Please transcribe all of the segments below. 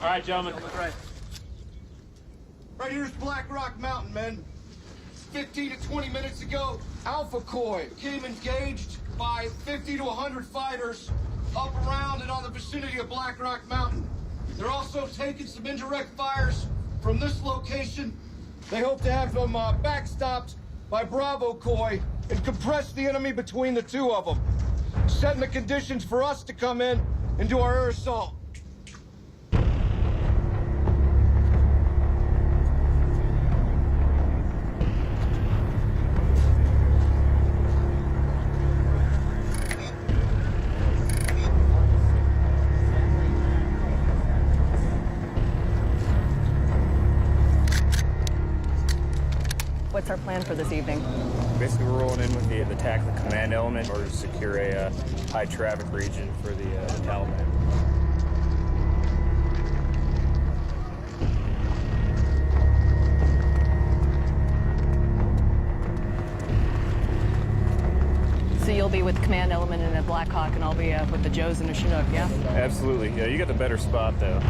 All right, gentlemen. Right here's Black Rock Mountain, men. 15 to 20 minutes ago, Alpha Koi became engaged by 50 to 100 fighters up around and on the vicinity of Black Rock Mountain. They're also taking some indirect fires from this location. They hope to have them backstopped by Bravo Koi and compress the enemy between the two of them, setting the conditions for us to come in and do our air assault. What's our plan for this evening? Basically, we're rolling in with the attack of the command element in order to secure a high traffic region for the Taliban. So you'll be with the command element in a Black Hawk, and I'll be with the Joes in a Chinook, yeah? Absolutely. Yeah, you got the better spot, though.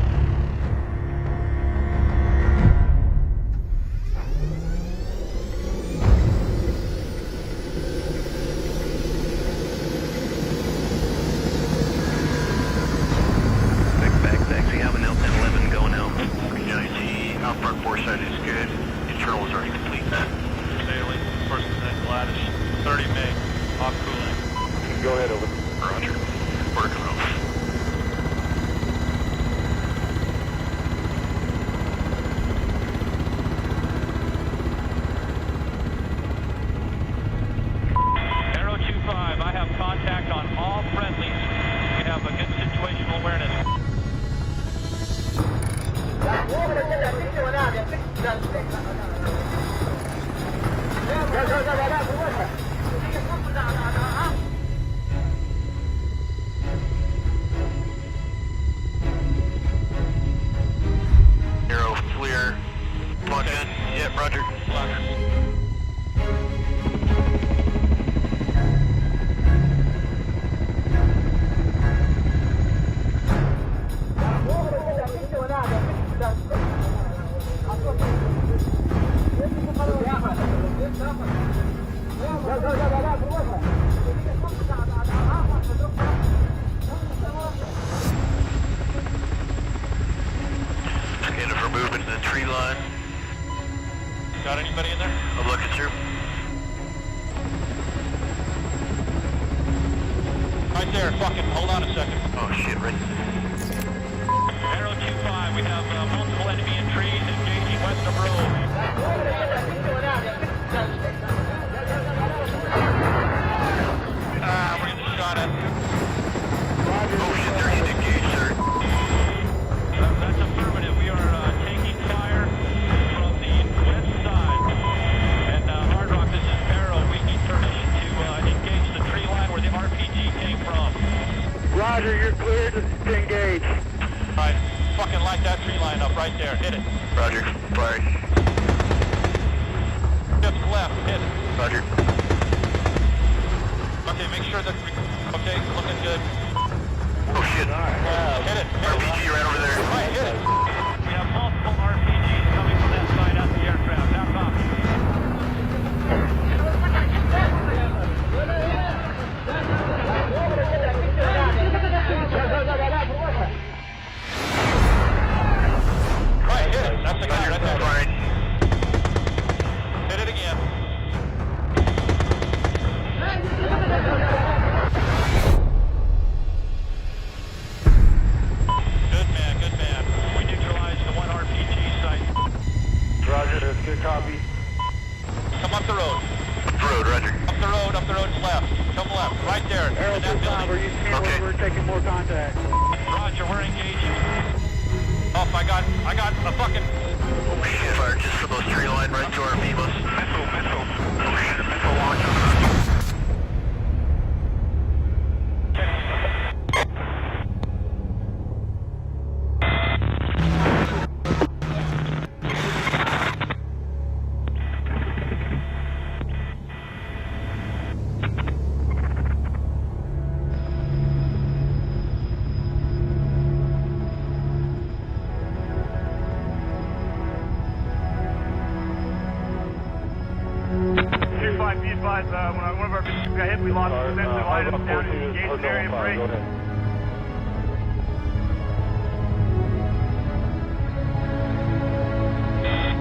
advise, one of our vehicles got hit, we lost essential items down in the engaged area break.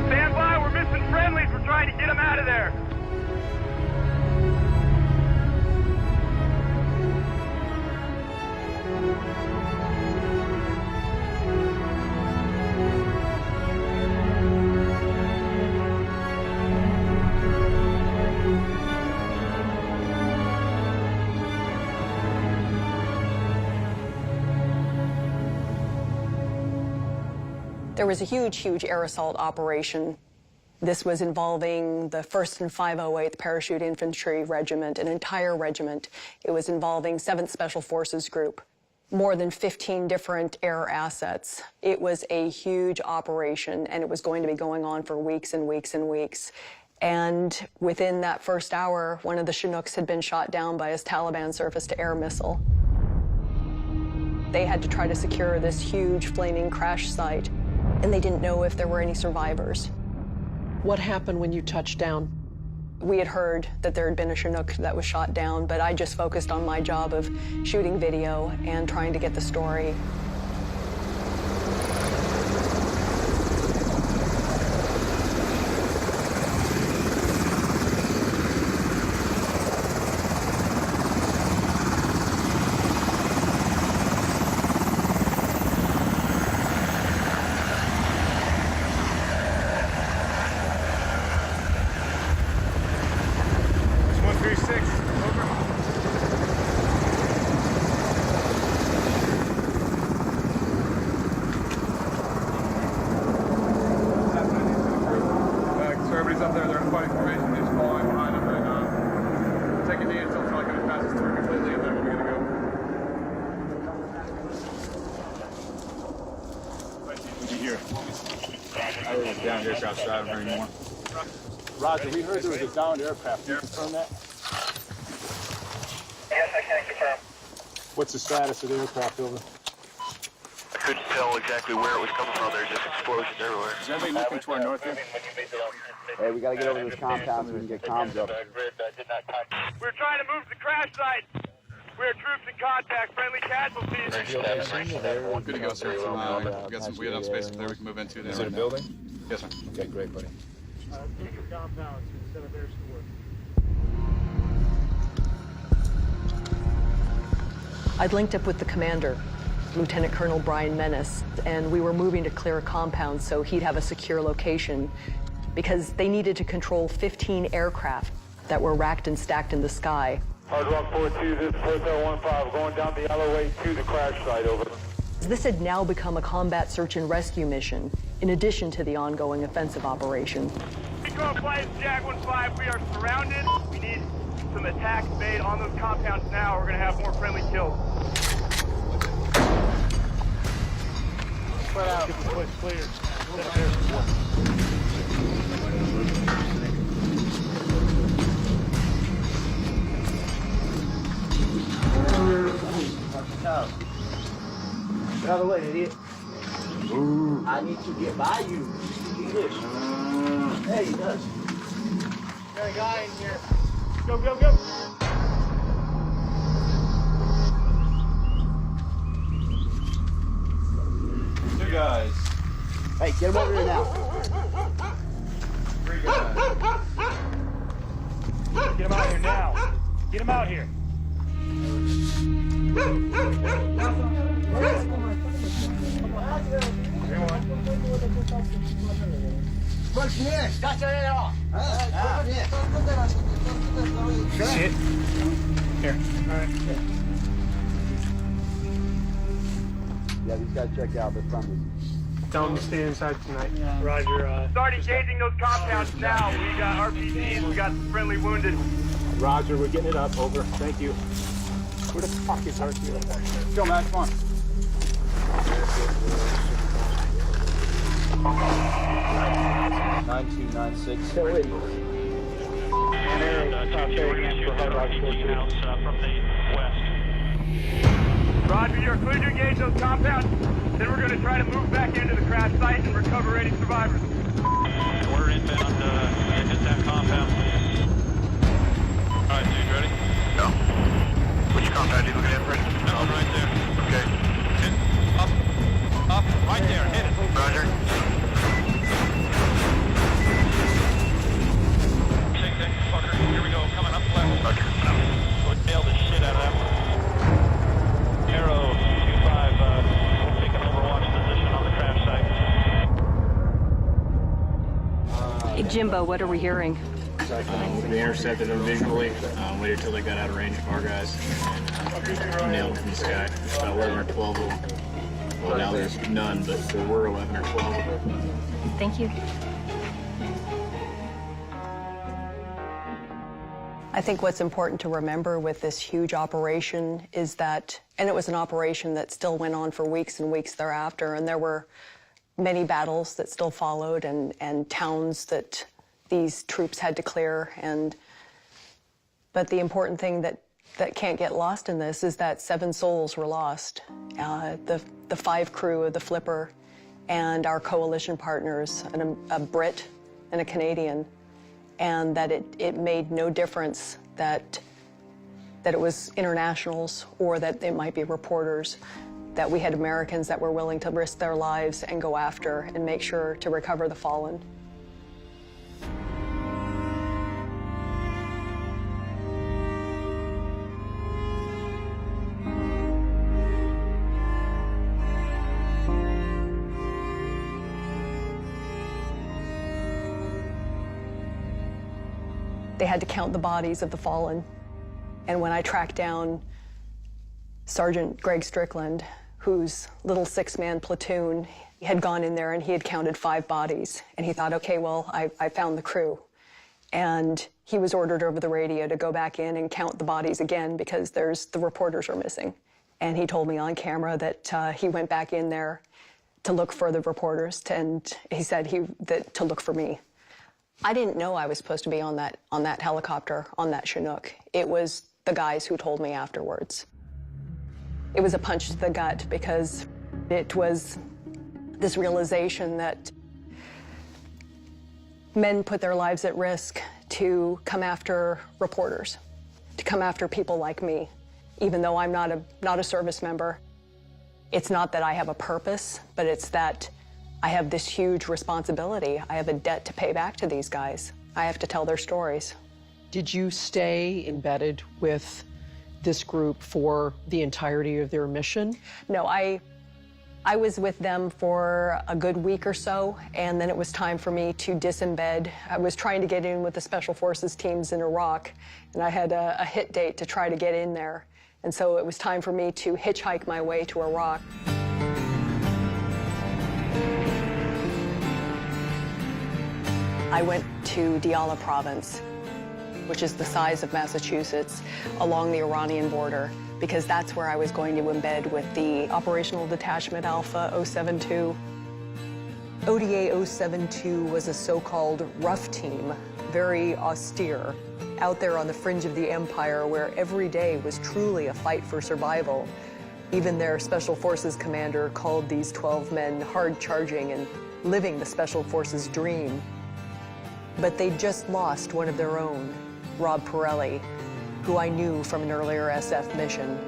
Stand by, we're missing friendlies, we're trying to get them out of there. There was a huge air assault operation. This was involving the 1st and 508th Parachute Infantry Regiment, an entire regiment. It was involving 7th Special Forces Group, more than 15 different air assets. It was a huge operation, and it was going to be going on for weeks and weeks and weeks. And within that first hour, one of the Chinooks had been shot down by his Taliban surface-to-air missile. They had to try to secure this huge flaming crash site, and they didn't know if there were any survivors. What happened when you touched down? We had heard that there had been a Chinook that was shot down, but I just focused on my job of shooting video and trying to get the story. Roger, we heard there was a downed aircraft. Can you confirm that? Yes, I can confirm. What's the status of the aircraft, over? I couldn't tell exactly where it was coming from. There's just explosions everywhere. Is anybody looking to our north here? Hey, we gotta get over this compound so we can get comms up. We're trying to move to the crash site. We have troops in contact. Friendly casualties. Good to go, sir. We got enough space up there we can move into. Is it a building? Yes, sir. Okay, great, buddy. Take your compounds instead of air support. I'd linked up with the commander, Lieutenant Colonel Brian Menace, and we were moving to clear a compound so he'd have a secure location because they needed to control 15 aircraft that were racked and stacked in the sky. Hard Rock 42, this is 4015, going down the LOA to the crash site, over. This had now become a combat search and rescue mission, in addition to the ongoing offensive operation. Control flight, Jag 15, we are surrounded. We need some attacks made on those compounds now. We're going to have more friendly kills. Spread out. Get the place clear. Get out of the way, idiot. Ooh. I need to get by you. English. Hey, he does. Got a guy in here. Go, go, go. Two guys. Hey, get him over here now. Three guys. Get him out here now. Get him out here. Shit. Here. All right. Yeah, these guys check out. They're friendly. Tell them to stay inside tonight. Yeah. Roger. Start engaging those compounds now. We got RPGs, we got some friendly wounded. Roger, we're getting it up. Over. Thank you. Where the fuck is RPGs? Go, man. Come on. 9296. From the west. Roger, you're clear to engage those compounds. Then we're going to try to move back into the crash site and recover any survivors. We're inbound. Hit that compound. Alright, dude, ready? Go. Which compound are you looking at, Fred? That one right there. Okay. Hit. Up, right there, hit it. Roger. Take that, fucker. Here we go, coming up level. Roger. Go nail the shit out of that one. Arrow 2-5, take an overwatch position on the crash site. Hey, Jimbo, what are we hearing? We intercepted them visually, waited till they got out of range of our guys, and nailed them from the sky. About 11 or 12 of them. Well, now there's none, but there were 11 or 12 of them. Thank you. I think what's important to remember with this huge operation is that, and it was an operation that still went on for weeks and weeks thereafter, and there were many battles that still followed and towns that these troops had to clear. But the important thing that can't get lost in this is that 7 souls were lost. The 5 crew of the Flipper and our coalition partners, a Brit and a Canadian, and that it made no difference that it was internationals or that it might be reporters, that we had Americans that were willing to risk their lives and go after and make sure to recover the fallen. They had to count the bodies of the fallen. And when I tracked down Sergeant Greg Strickland, whose little 6-man platoon, he had gone in there and he had counted 5 bodies. And he thought, okay, well, I found the crew. And he was ordered over the radio to go back in and count the bodies again because the reporters are missing. And he told me on camera that he went back in there to look for the reporters, and he said to look for me. I didn't know I was supposed to be on that helicopter, on that Chinook. It was the guys who told me afterwards. It was a punch to the gut because it was this realization that men put their lives at risk to come after reporters, to come after people like me, even though I'm not a service member. It's not that I have a purpose, but it's that I have this huge responsibility. I have a debt to pay back to these guys. I have to tell their stories. Did you stay embedded with this group for the entirety of their mission? No, I was with them for a good week or so, and then it was time for me to disembed. I was trying to get in with the Special Forces teams in Iraq, and I had a hit date to try to get in there. And so it was time for me to hitchhike my way to Iraq. I went to Diyala province, which is the size of Massachusetts, along the Iranian border, because that's where I was going to embed with the Operational Detachment Alpha 072. ODA 072 was a so-called rough team, very austere, out there on the fringe of the empire where every day was truly a fight for survival. Even their Special Forces commander called these 12 men hard-charging and living the Special Forces dream. But they'd just lost one of their own, Rob Pirelli, who I knew from an earlier SF mission.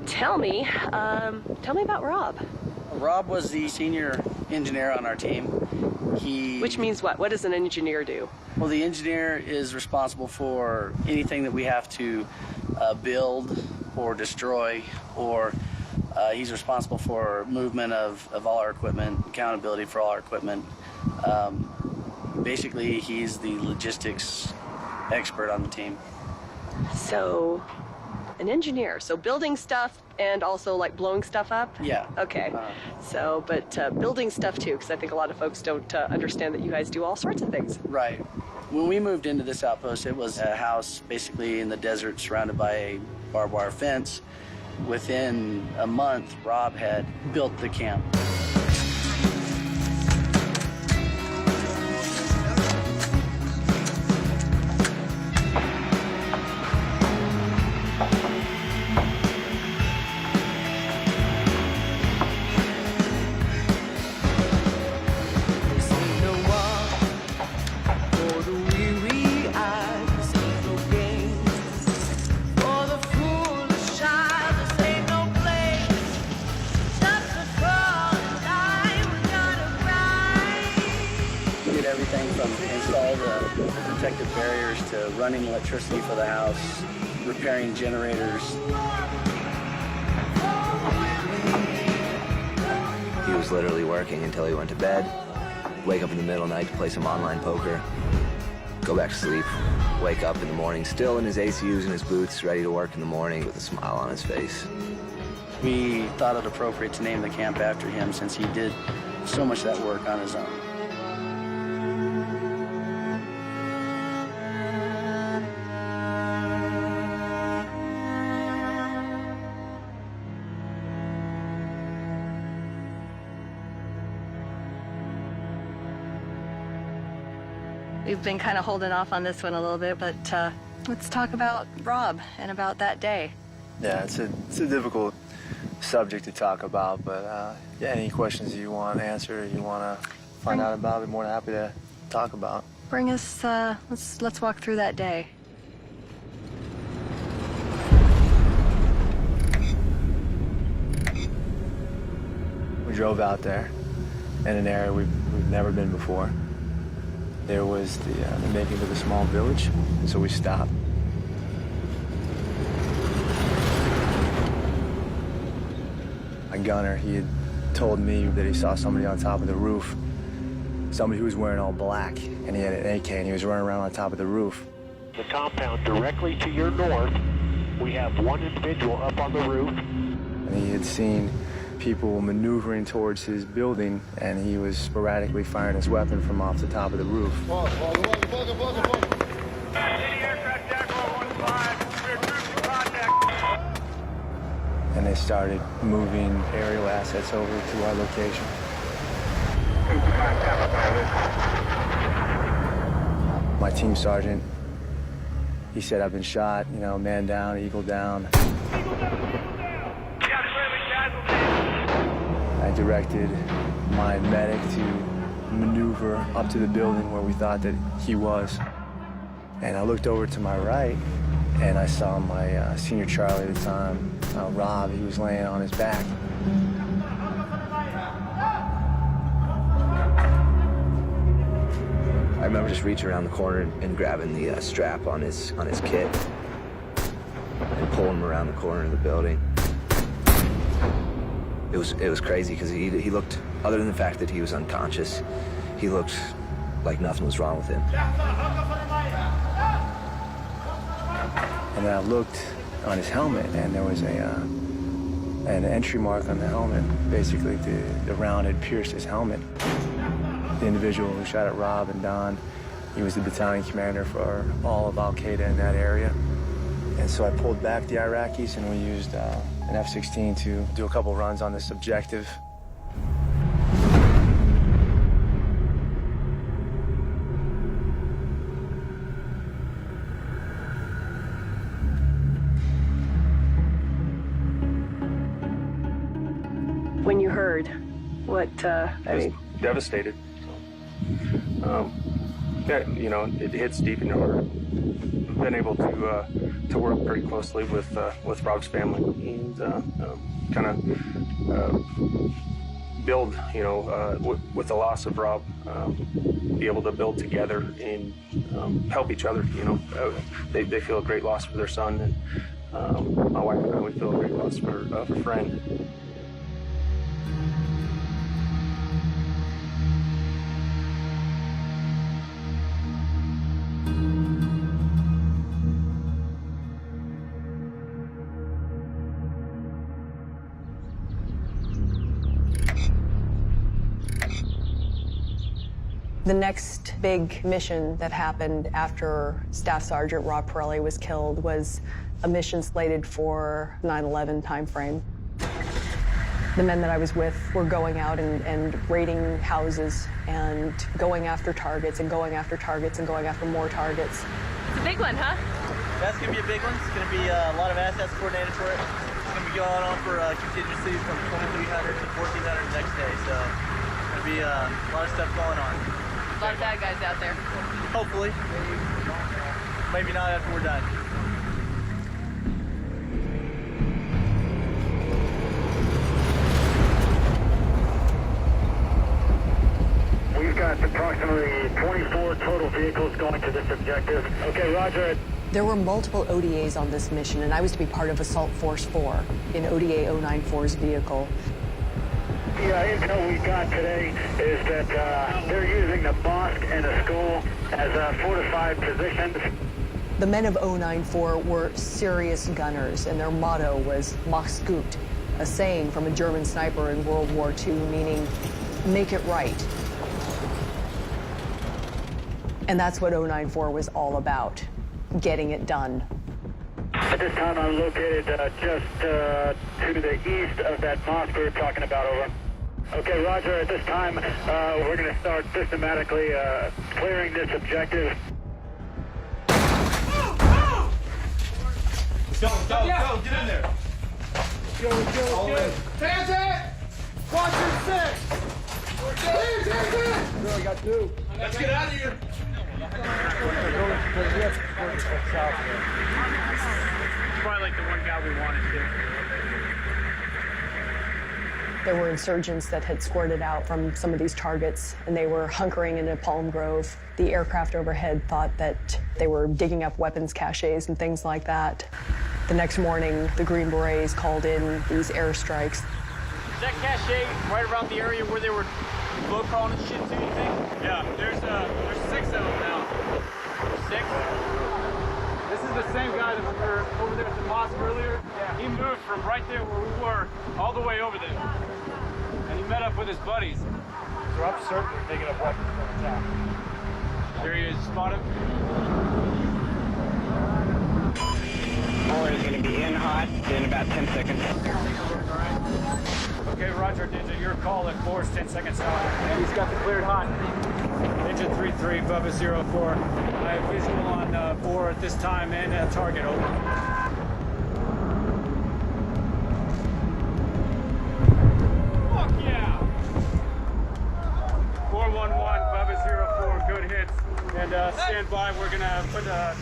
Tell me about Rob. Rob was the senior engineer on our team. Which means what? What does an engineer do? Well, the engineer is responsible for anything that we have to build or destroy, or he's responsible for movement of all our equipment, accountability for all our equipment. Basically, he's the logistics expert on the team. So, an engineer, so building stuff and also like blowing stuff up? Yeah. Okay. But building stuff too, because I think a lot of folks don't understand that you guys do all sorts of things. Right. When we moved into this outpost, it was a house basically in the desert surrounded by a barbed wire fence. Within a month, Rob had built the camp. This ain't no walk for the weak. protective barriers to running electricity for the house, repairing generators. He was literally working until he went to bed, wake up in the middle of the night to play some online poker, go back to sleep, wake up in the morning still in his ACUs and his boots, ready to work in the morning with a smile on his face. We thought it appropriate to name the camp after him since he did so much of that work on his own. We've been kind of holding off on this one a little bit, but let's talk about Rob and about that day. Yeah, it's a difficult subject to talk about, but yeah, any questions you want answered, you want to find out about, I'd be more than happy to talk about. Bring us, let's walk through that day. We drove out there in an area we've never been before. There was the making of a small village, so we stopped. My gunner, he had told me that he saw somebody on top of the roof, somebody who was wearing all black, and he had an AK, and he was running around on top of the roof. The compound directly to your north, we have one individual up on the roof. And he had seen people maneuvering towards his building, and he was sporadically firing his weapon from off the top of the roof. And they started moving aerial assets over to our location. My team sergeant, he said, "I've been shot, you know, man down, eagle down." I directed my medic to maneuver up to the building where we thought that he was. And I looked over to my right, and I saw my senior Charlie at the time, Rob. He was laying on his back. I remember just reaching around the corner and grabbing the strap on his kit and pulling him around the corner of the building. It was crazy because he looked, other than the fact that he was unconscious, he looked like nothing was wrong with him. And then I looked on his helmet, and there was an entry mark on the helmet. Basically, the round had pierced his helmet. The individual who shot at Rob and Don, he was the battalion commander for all of Al-Qaeda in that area. And so I pulled back the Iraqis, and we used an F-16 to do a couple runs on this objective. When you heard, what, I was devastated. Yeah, you know, it hits deep in your heart. I've been able to work pretty closely with Rob's family and kind of build, you know, with the loss of Rob, be able to build together and help each other. You know, they feel a great loss for their son, and my wife and I, we feel a great loss for a friend. The next big mission that happened after Staff Sergeant Rob Pirelli was killed was a mission slated for 9/11 timeframe. The men that I was with were going out and raiding houses and going after targets and going after targets and going after more targets. It's a big one, huh? That's going to be a big one. It's going to be a lot of assets coordinated for it. It's going to be going on for contingency from 2300 to 1400 next day. So it's going to be a lot of stuff going on. A lot of bad guys out there. Hopefully. Maybe not after we're done. We've got approximately approximately 24 total vehicles going to this objective. Okay, roger. There were multiple ODAs on this mission, and I was to be part of Assault Force 4 in ODA 094's vehicle. The intel we got today is that they're using the mosque and the school as fortified positions. The men of 094 were serious gunners, and their motto was Mach's gut, a saying from a German sniper in World War II, meaning, make it right. And that's what 094 was all about, getting it done. At this time, I'm located just to the east of that mosque we were talking about, over. Okay, roger. At this time, we're going to start systematically clearing this objective. Go, get in there. Go. Hands in! Watch your six! Hands in! We got two. Let's get out of here. Probably like the one guy we wanted to. There were insurgents that had squirted out from some of these targets, and they were hunkering in a palm grove. The aircraft overhead thought that they were digging up weapons caches and things like that. The next morning, the Green Berets called in these airstrikes. Is that cache right around the area where they were blow calling and shit too, you think? Yeah, there's 6 of them now. 6? This is the same guy that we were over there at the mosque earlier. Yeah. He moved from right there where we were all the way over there. And he met up with his buddies. So I'm certain they're digging up weapons from the top. There he is, spot him. Boy is going to be in hot in about 10 seconds. Okay, roger, Ninja, your call at 4 is 10 seconds out. And he's got the cleared hot. Ninja 3-3, Bubba 04. I have visual on 4 at this time and target, over. Fuck yeah! 411, Bubba 04, good hits. And stand by, we're gonna put a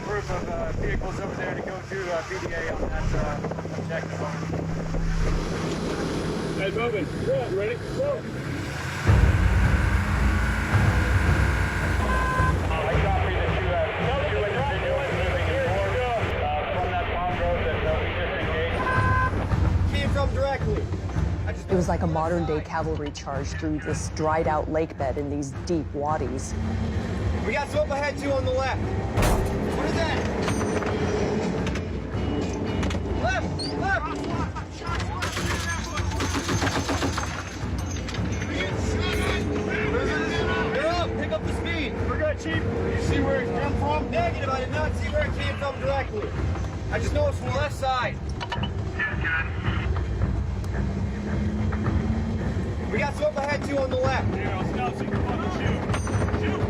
group of vehicles over there to go do PDA on that objective. Hey, moving. Yeah, you ready? Go. I copy that you have 2 individuals moving north from that palm grove that we just engaged. Me from directly. It was like a modern-day cavalry charge through this dried-out lake bed in these deep wadis. We got smoke ahead 2 on the left. What is that? Left! They're up! Pick up the speed! We're good, Chief. You see where it came from? Negative, I did not see where it came from directly. I just know it's from the left side. We got smoke ahead 2 on the left. Here, I'll stop so you can fucking shoot. Shoot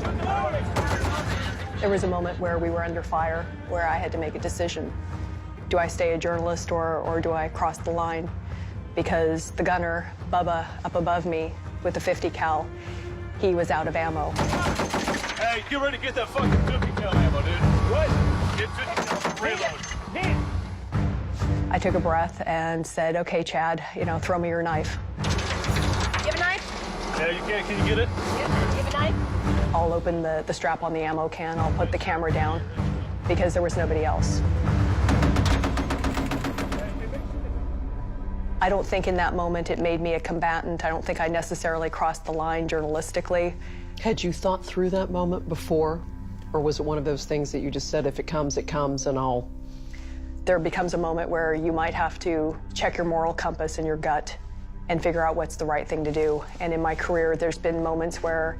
the load! There was a moment where we were under fire, where I had to make a decision. Do I stay a journalist or do I cross the line? Because the gunner, Bubba, up above me with the 50 cal, he was out of ammo. Hey, get ready to get that fucking 50 cal ammo, dude. What? Get 50 cal reload. I took a breath and said, okay, Chad, throw me your knife. You have a knife? Yeah, you can. Can you get it? Yeah. You have a knife? I'll open the strap on the ammo can, I'll put the camera down, because there was nobody else. I don't think in that moment it made me a combatant. I don't think I necessarily crossed the line journalistically. Had you thought through that moment before? Or was it one of those things that you just said, if it comes, and I'll... There becomes a moment where you might have to check your moral compass and your gut and figure out what's the right thing to do. And in my career, there's been moments where,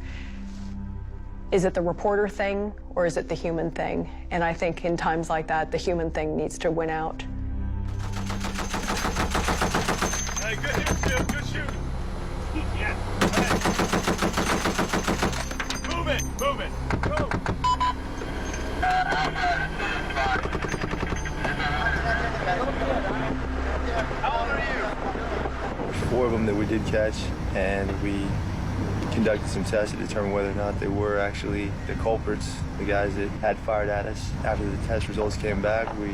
is it the reporter thing or is it the human thing? And I think in times like that, the human thing needs to win out. Hey, good hit, Jim. Good shoot. Yeah. Hey. Move it. Go. How old are you? 4 of them that we did catch, and we conducted some tests to determine whether or not they were actually the culprits, the guys that had fired at us. After the test results came back, we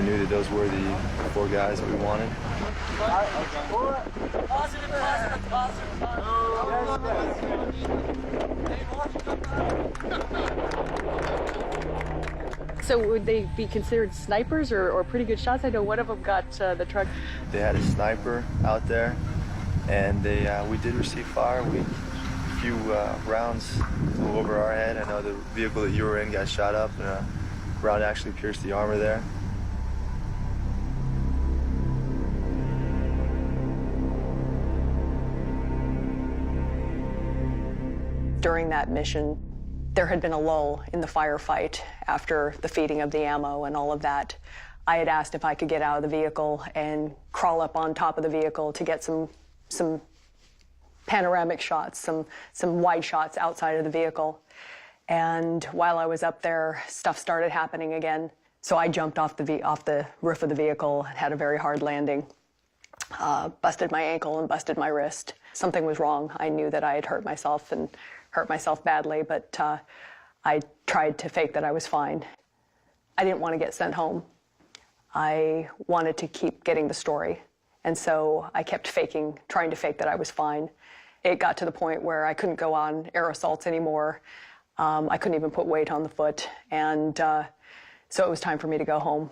knew that those were the 4 guys that we wanted. So would they be considered snipers or pretty good shots? I know one of them got the truck. They had a sniper out there, and we did receive fire. A few rounds flew over our head. I know the vehicle that you were in got shot up, and a round actually pierced the armor there. During that mission, there had been a lull in the firefight after the feeding of the ammo and all of that. I had asked if I could get out of the vehicle and crawl up on top of the vehicle to get some panoramic shots, some wide shots outside of the vehicle. And while I was up there, stuff started happening again. So I jumped off the roof of the vehicle and had a very hard landing. Busted my ankle and busted my wrist. Something was wrong. I knew that I had hurt myself and hurt myself badly, but I tried to fake that I was fine. I didn't want to get sent home. I wanted to keep getting the story. And so I kept trying to fake that I was fine. It got to the point where I couldn't go on air assaults anymore. I couldn't even put weight on the foot. And so it was time for me to go home.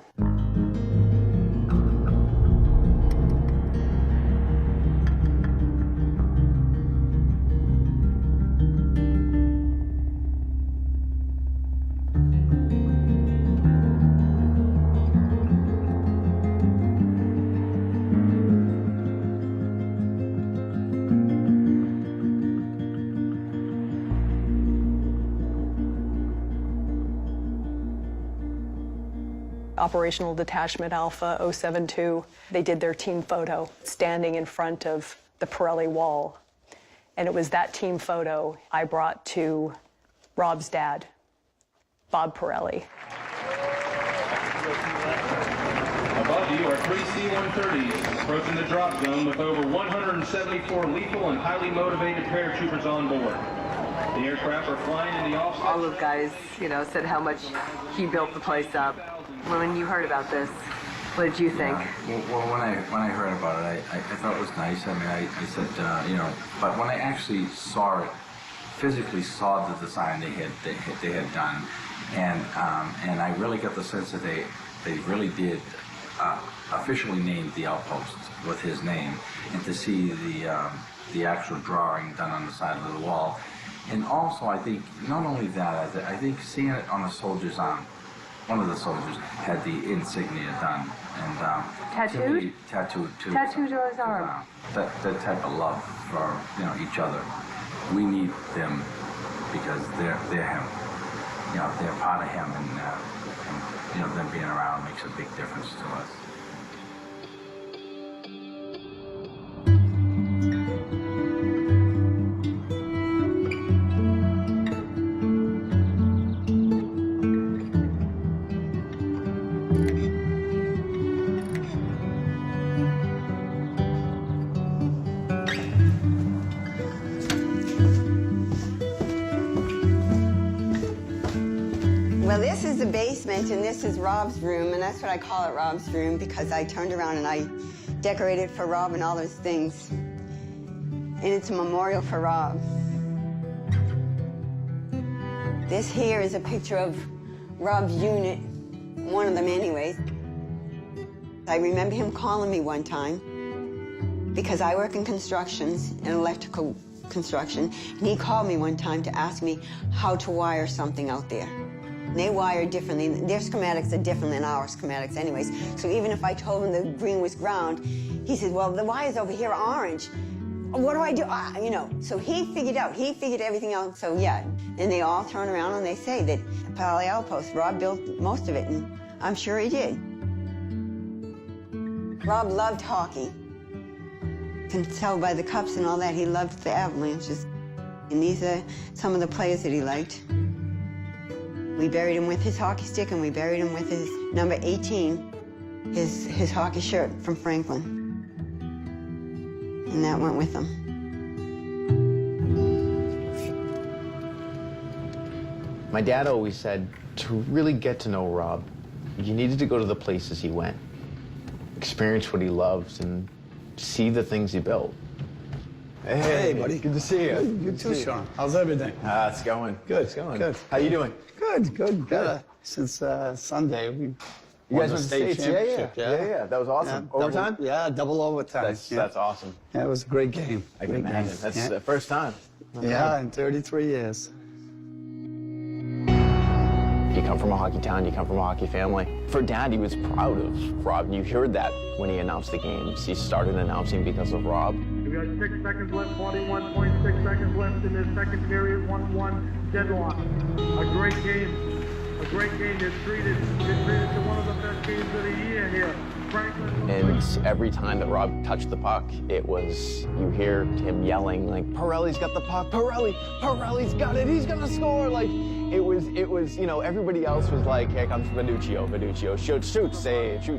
Operational Detachment Alpha 072. They did their team photo standing in front of the Pirelli wall. And it was that team photo I brought to Rob's dad, Bob Pirelli. Above you are 3 C-130s approaching the drop zone with over 174 lethal and highly motivated paratroopers on board. The aircraft are flying in the offset. All those guys, said how much he built the place up. When you heard about this, what did you think? Well, when I heard about it, I thought it was nice. I mean, I said, but when I actually saw it, physically saw the design they had done, and I really got the sense that they really did officially name the outpost with his name, and to see the actual drawing done on the side of the wall, and also I think not only that, I think seeing it on a soldier's arm. One of the soldiers had the insignia done, and tattooed? Tattooed too. Tattooed on his arm. That type of love for each other. We need them because they're him. They're part of him, and them being around makes a big difference to us. Well, this is the basement, and this is Rob's room, and that's what I call it, Rob's room, because I turned around and I decorated for Rob and all those things. And it's a memorial for Rob. This here is a picture of Rob's unit, one of them anyways. I remember him calling me one time, because I work in constructions, in electrical construction, and he called me one time to ask me how to wire something out there. They wire differently. Their schematics are different than our schematics anyways. So even if I told him the green was ground, he said, well, the wires over here are orange. What do I do? So he figured everything out. So yeah, and they all turn around and they say that Pirelli Outpost, Rob built most of it, and I'm sure he did. Rob loved hockey. You can tell by the cups and all that, he loved the Avalanches. And these are some of the players that he liked. We buried him with his hockey stick, and we buried him with his number 18, his hockey shirt from Franklin. And that went with him. My dad always said to really get to know Rob, you needed to go to the places he went, experience what he loves, and see the things he built. Hey, buddy. Good to see you. You too, Sean. How's everything? It's going. Good. It's going. Good. How you doing? Good. Since Sunday, we You won guys the went to state States? championship. Yeah. That was awesome. Yeah, Overtime? double overtime. That's awesome. Yeah, it was a great game. I can imagine. That's the first time. Yeah, in 33 years. You come from a hockey town, you come from a hockey family. For Dad, he was proud of Rob. You heard that when he announced the games. He started announcing because of Rob. We got 6 seconds left, 41.6 seconds left in the second period, 1-1 deadlock. A great game. A great game. You're treated to one of the best games of the year here. And every time that Rob touched the puck, it was, you hear him yelling, like, Pirelli's got the puck, Pirelli's got it, he's gonna score. Like, it was, you know, everybody else was like, here comes Finuccio, shoot,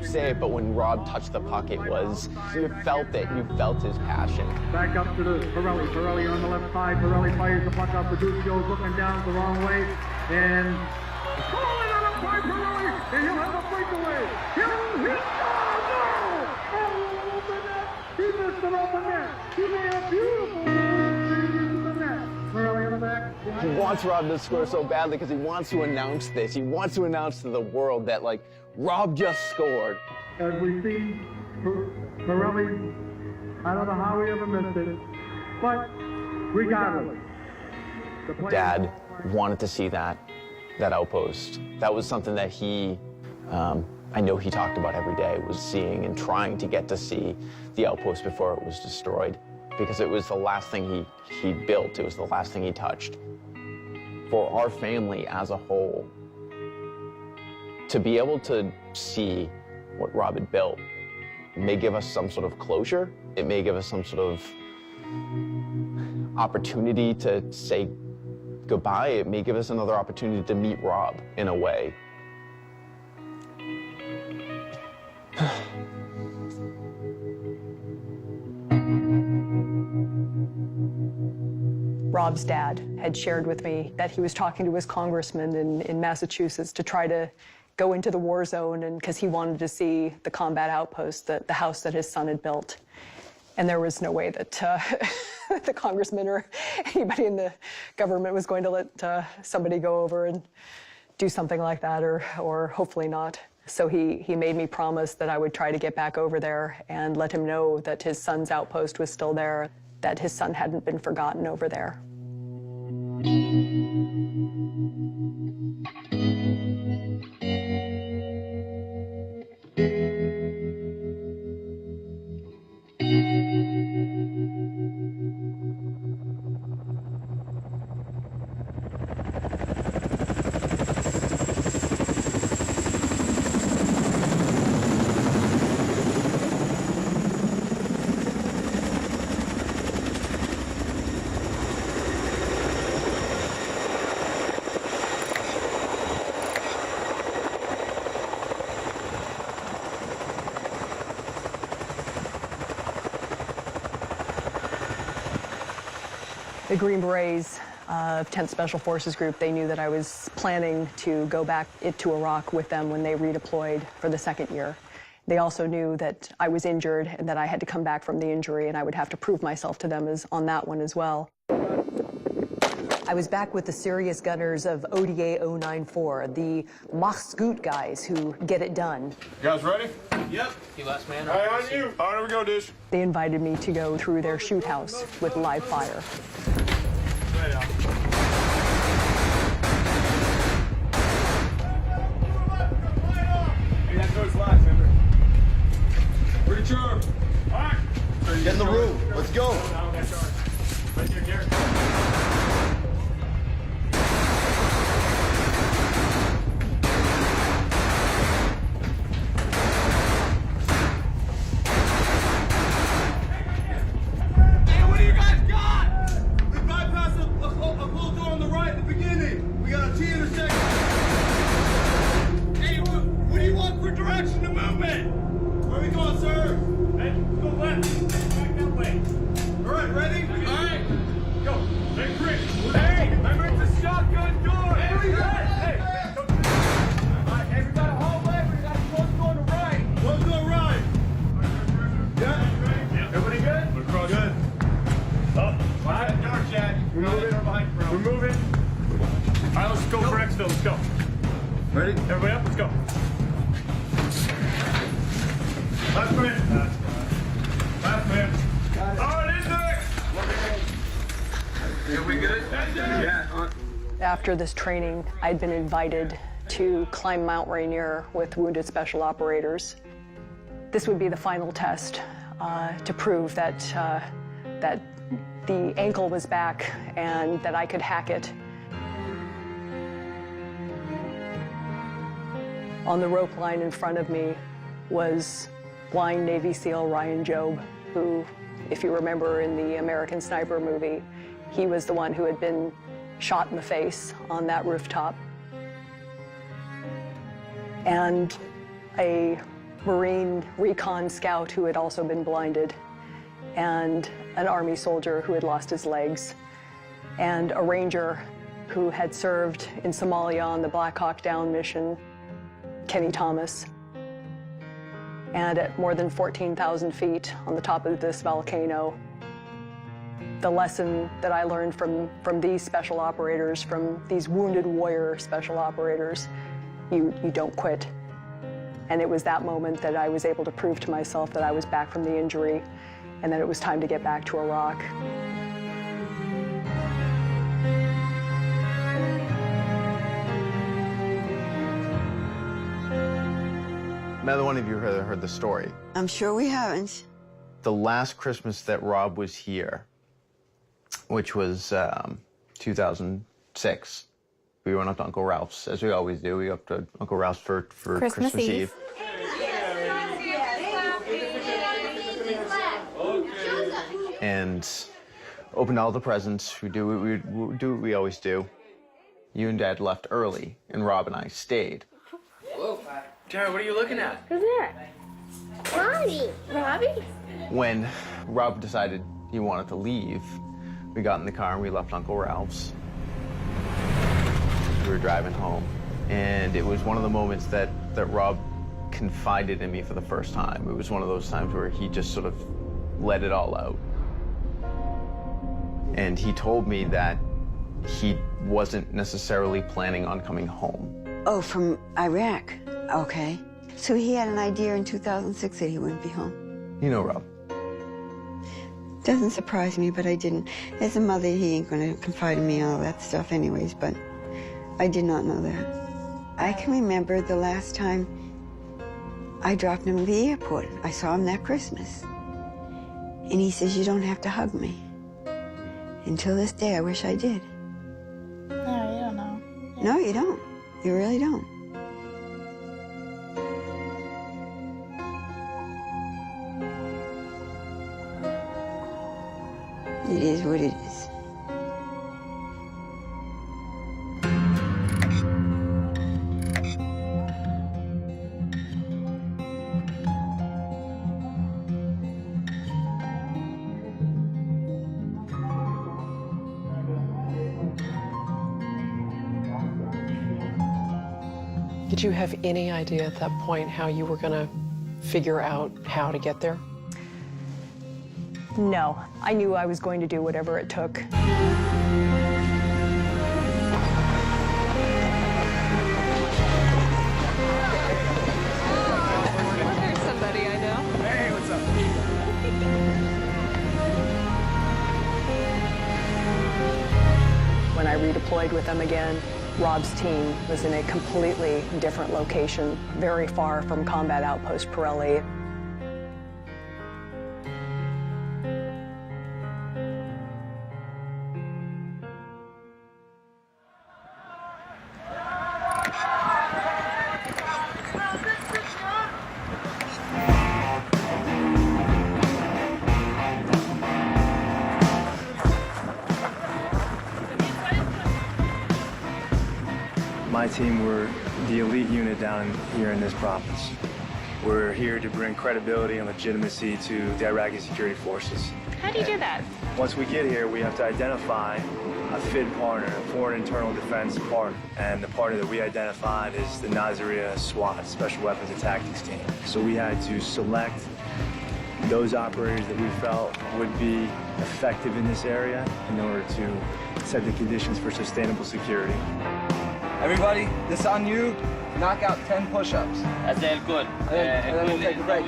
save. But when Rob touched the puck, it was, you felt it, you felt his passion. Back up to the Pirelli on the left side. Pirelli fires the puck out. Finuccio's looking down the wrong way. And calling on up by Pirelli, and he'll have a breakaway. He'll hit. He missed it off the net. He made a beautiful net. Pirelli on the back. He wants Rob to score so badly because he wants to announce this. He wants to announce to the world that, like, Rob just scored. As we see, Pirelli, I don't know how he ever missed it, but regardless. Dad wanted to see that outpost. That was something that he, I know he talked about every day, was seeing and trying to get to see the outpost before it was destroyed, because it was the last thing he built. It was the last thing he touched. For our family as a whole, to be able to see what Rob had built may give us some sort of closure. It may give us some sort of opportunity to say goodbye. It may give us another opportunity to meet Rob in a way. Rob's dad had shared with me that he was talking to his congressman in Massachusetts to try to go into the war zone, and because he wanted to see the combat outpost, the house that his son had built. And there was no way that the congressman or anybody in the government was going to let somebody go over and do something like that, or hopefully not. So he made me promise that I would try to get back over there and let him know that his son's outpost was still there, that his son hadn't been forgotten over there. The Green Berets of 10th Special Forces Group, they knew that I was planning to go back to Iraq with them when they redeployed for the second year. They also knew that I was injured and that I had to come back from the injury, and I would have to prove myself to them on that one as well. I was back with the serious gunners of ODA 094, the Mach's Gut guys who get it done. You guys ready? Yep. You last man. Hey, on you. All right, here we go, Dish. They invited me to go through their shoot house with live fire. Pretty charm. All right. Get in the room. Let's go. Right here, Garrett. Go. Maxville, let's go. Ready? Everybody up, let's go. Last man. Last man. All right, Izzy. Are we good? Yeah. After this training, I'd been invited to climb Mount Rainier with wounded special operators. This would be the final test to prove that, that the ankle was back and that I could hack it. On the rope line in front of me was blind Navy SEAL Ryan Jobe, who, if you remember in the American Sniper movie, he was the one who had been shot in the face on that rooftop. And a Marine recon scout who had also been blinded, and an Army soldier who had lost his legs, and a Ranger who had served in Somalia on the Black Hawk Down mission, Kenny Thomas. And at more than 14,000 feet on the top of this volcano, the lesson that I learned from these special operators, from these wounded warrior special operators, you don't quit. And it was that moment that I was able to prove to myself that I was back from the injury and that it was time to get back to Iraq. Neither one of you heard the story. I'm sure we haven't. The last Christmas that Rob was here, which was 2006, we went up to Uncle Ralph's, as we always do. We up to Uncle Ralph's for Christmas Eve. And opened all the presents. We do what we always do. You and Dad left early, and Rob and I stayed. Whoa. Jared, what are you looking at? Who's that? Robbie. Robbie? When Rob decided he wanted to leave, we got in the car and we left Uncle Ralph's. We were driving home, and it was one of the moments that Rob confided in me for the first time. It was one of those times where he just sort of let it all out. And he told me that he wasn't necessarily planning on coming home. Oh, from Iraq. Okay. So he had an idea in 2006 that he wouldn't be home. You know Rob. Doesn't surprise me, but I didn't. As a mother, he ain't gonna confide in me all that stuff anyways, but I did not know that. I can remember the last time I dropped him at the airport. I saw him that Christmas. And he says, you don't have to hug me. Until this day, I wish I did. No, you don't know. Yeah. No, you don't. You really don't. It is what it is. Did you have any idea at that point how you were going to figure out how to get there? No, I knew I was going to do whatever it took. There's somebody I know. Hey, what's up? When I redeployed with them again, Rob's team was in a completely different location, very far from combat outpost Pirelli. My team, we're the elite unit down here in this province. We're here to bring credibility and legitimacy to the Iraqi security forces. How do you do that? Once we get here, we have to identify a FID partner, a foreign internal defense partner. And the partner that we identified is the Nasiriyah SWAT, Special Weapons and Tactics Team. So we had to select those operators that we felt would be effective in this area in order to set the conditions for sustainable security. Everybody, this is on you. Knock out 10 push-ups. زي الكل. And then we'll take a break.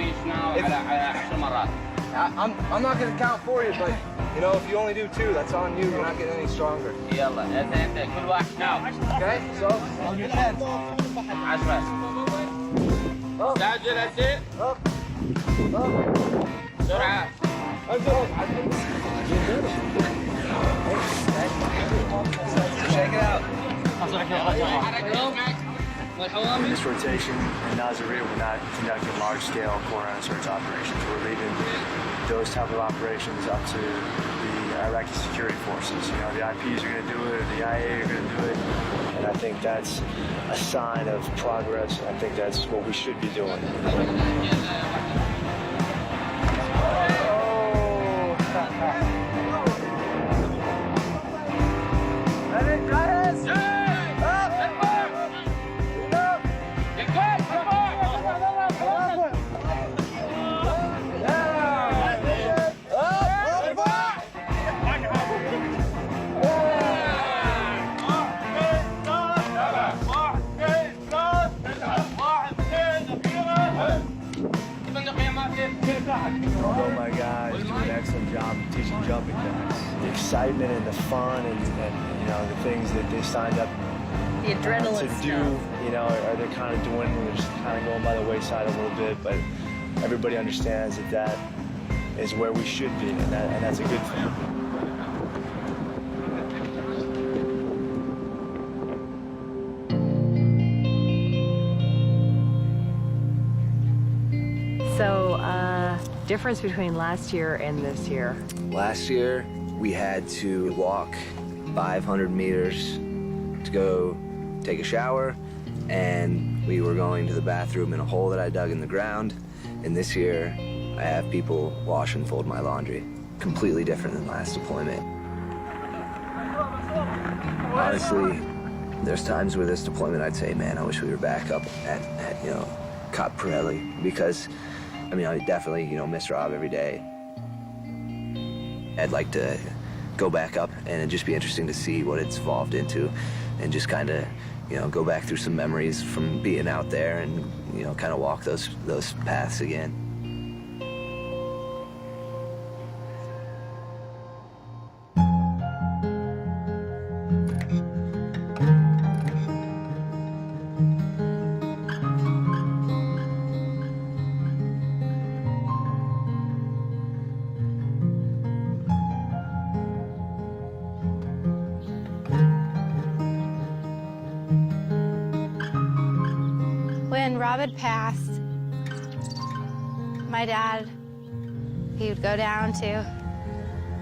I'm not going to count for you, but you know, if you only do 2, that's on you. You're not getting any stronger. يلا كل واحد now. Okay, so on your 10. 10. استعجل هسه. بسرعة. Shake it out. In this rotation in Nazareth, we're not conducting large-scale core search operations. We're leaving those type of operations up to the Iraqi security forces. You know, the IPs are going to do it, or the IA are going to do it, and I think that's a sign of progress. I think that's what we should be doing. Although my guys do an excellent job of teaching jumping jacks, the excitement and the fun and you know the things that they signed up The adrenaline to do, you know, are they kind of doing? They're just kind of going by the wayside a little bit, but everybody understands that that is where we should be, and that's a good thing. So, difference between last year and this year? Last year, we had to walk 500 meters to go take a shower, and we were going to the bathroom in a hole that I dug in the ground. And this year, I have people wash and fold my laundry. Completely different than last deployment. Honestly, there's times with this deployment I'd say, man, I wish we were back up at you know, Cap Pirelli, because I mean, I definitely, you know, miss Rob every day. I'd like to go back up, and it'd just be interesting to see what it's evolved into, and just kind of, you know, go back through some memories from being out there, and you know, kind of walk those paths again. When Rob had passed, my dad, he would go down to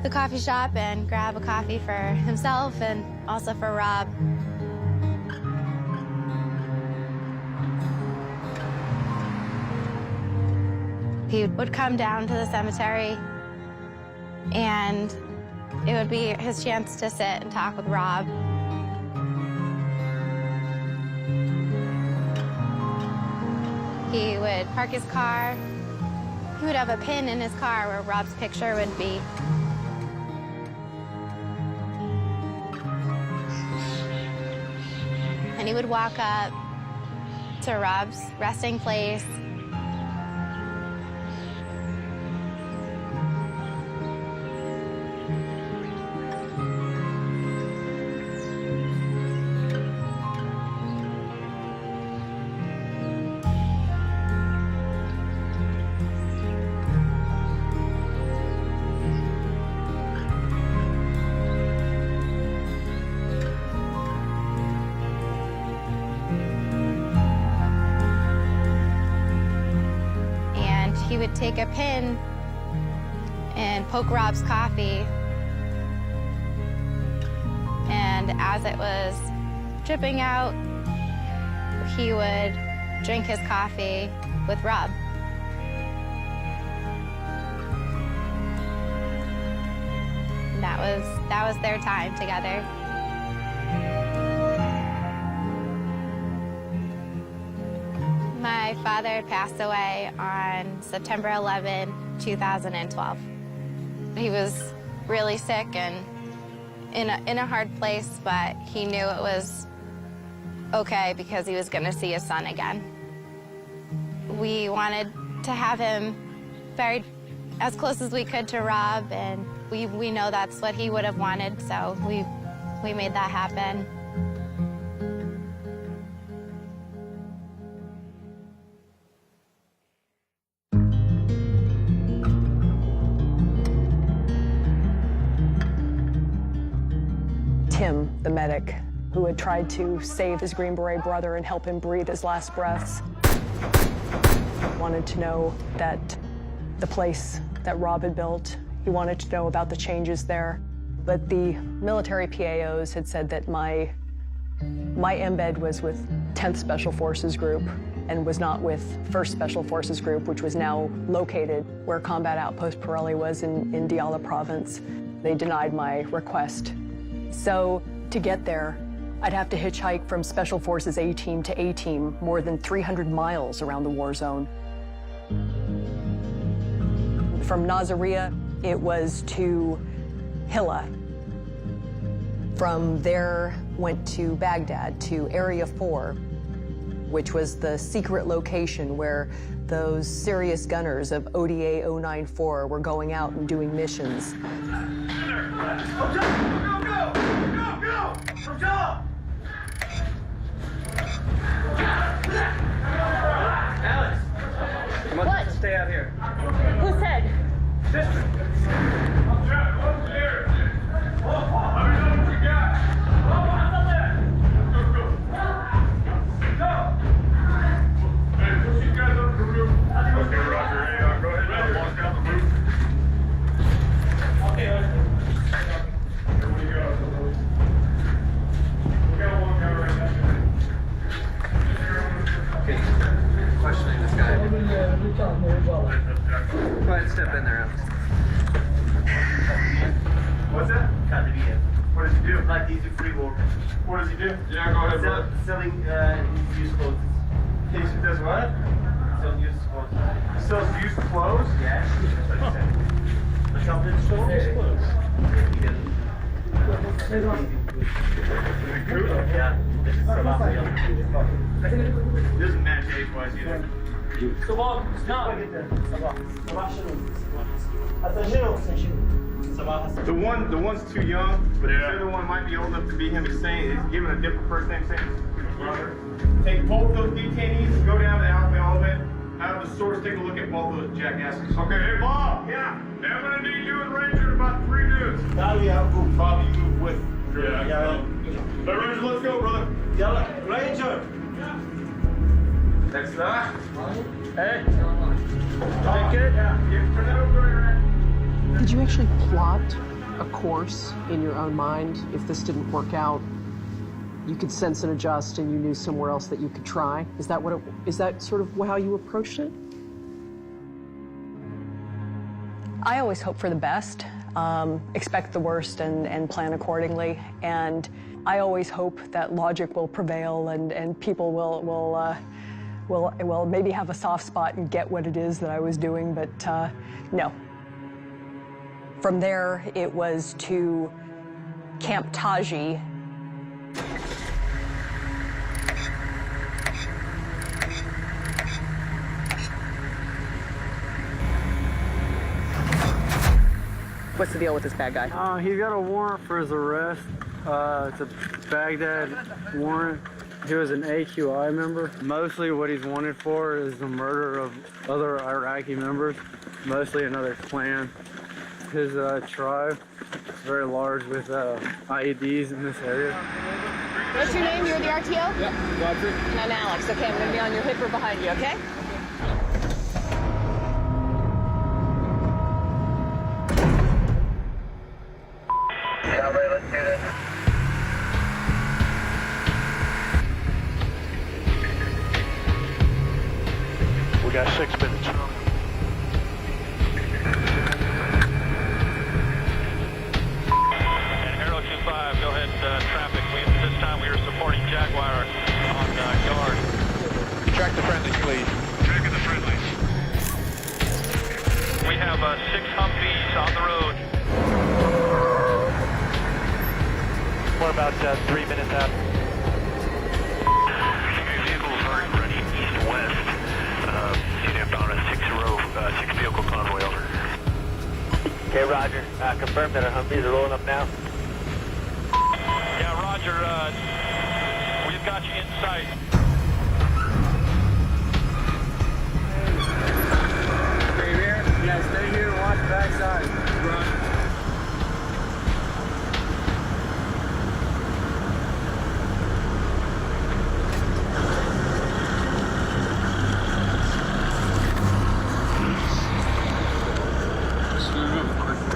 the coffee shop and grab a coffee for himself and also for Rob. He would come down to the cemetery, and it would be his chance to sit and talk with Rob. He would park his car. He would have a pin in his car where Rob's picture would be. And he would walk up to Rob's resting place. He would take a pin and poke Rob's coffee. And as it was dripping out, he would drink his coffee with Rob. And that was their time together. My father passed away on September 11, 2012. He was really sick and in a hard place, but he knew it was okay because he was going to see his son again. We wanted to have him buried as close as we could to Rob, and we know that's what he would have wanted, so we made that happen. Tim, the medic, who had tried to save his Green Beret brother and help him breathe his last breaths, wanted to know that the place that Rob had built, he wanted to know about the changes there. But the military PAOs had said that my embed was with 10th Special Forces Group and was not with 1st Special Forces Group, which was now located where Combat Outpost Pirelli was in Diyala province. They denied my request. So to get there, I'd have to hitchhike from Special Forces A-Team to A-Team more than 300 miles around the war zone. From Nasiriyah, it was to Hilla. From there, went to Baghdad, to Area 4, which was the secret location where those serious gunners of ODA 094 were going out and doing missions. Alex! What? Stay out here. Who said? Sister! Okay, Roger. Hey, go ahead and walk down the roof. Here we go. We got one guy right now. Okay, questioning this guy. Go ahead and step in there. What's that? What does he do? Like he's a free worker. What does he do? Yeah, go ahead, brother. Selling used clothes. He does what? Selling used clothes. He sells used clothes? Yeah. That's what he said. A shopping store? Used clothes. Yeah. This is Doesn't match age-wise either. صباح نعم صباح شنو؟ The one's too young, but the other one might be old enough to be him. He's saying he's giving a different first name, saying his brother. Take both those detainees, go down to Alpha Element, out of the source, take a look at both of those jackasses. Okay, hey Bob. Yeah. Hey, I'm gonna need you and Ranger and about 3 dudes. Bobby, you move with. Yeah. Hey, Ranger, let's go, brother. Yalla, Ranger. Next up. Hey. Take it. Yeah. Turn that over. Did you actually plot a course in your own mind? If this didn't work out, you could sense and adjust, and you knew somewhere else that you could try. Is that sort of how you approached it? I always hope for the best, expect the worst, and plan accordingly. And I always hope that logic will prevail, and people will maybe have a soft spot and get what it is that I was doing, but no. From there, it was to Camp Taji. What's the deal with this bad guy? He got a warrant for his arrest. It's a Baghdad warrant. He was an AQI member. Mostly what he's wanted for is the murder of other Iraqi members, mostly another clan. His tribe is very large with IEDs in this area. What's your name? You're the RTO? Yeah, Roger. And I'm Alex. Okay, I'm going to be on your hip or behind you, okay? Let's do this. We got 6 minutes. And Arrow 25, go ahead, traffic. This time we are supporting Jaguar on yard. Track the friendlies, please. Tracking the friendlies. We have 6 Humvees on the road. We're about 3 minutes out. Six-vehicle convoy, over. Okay, roger. Confirm that our Humvees are rolling up now. Yeah, roger. We've got you in sight. Stay here? Yeah, stay here and watch the backside. Run.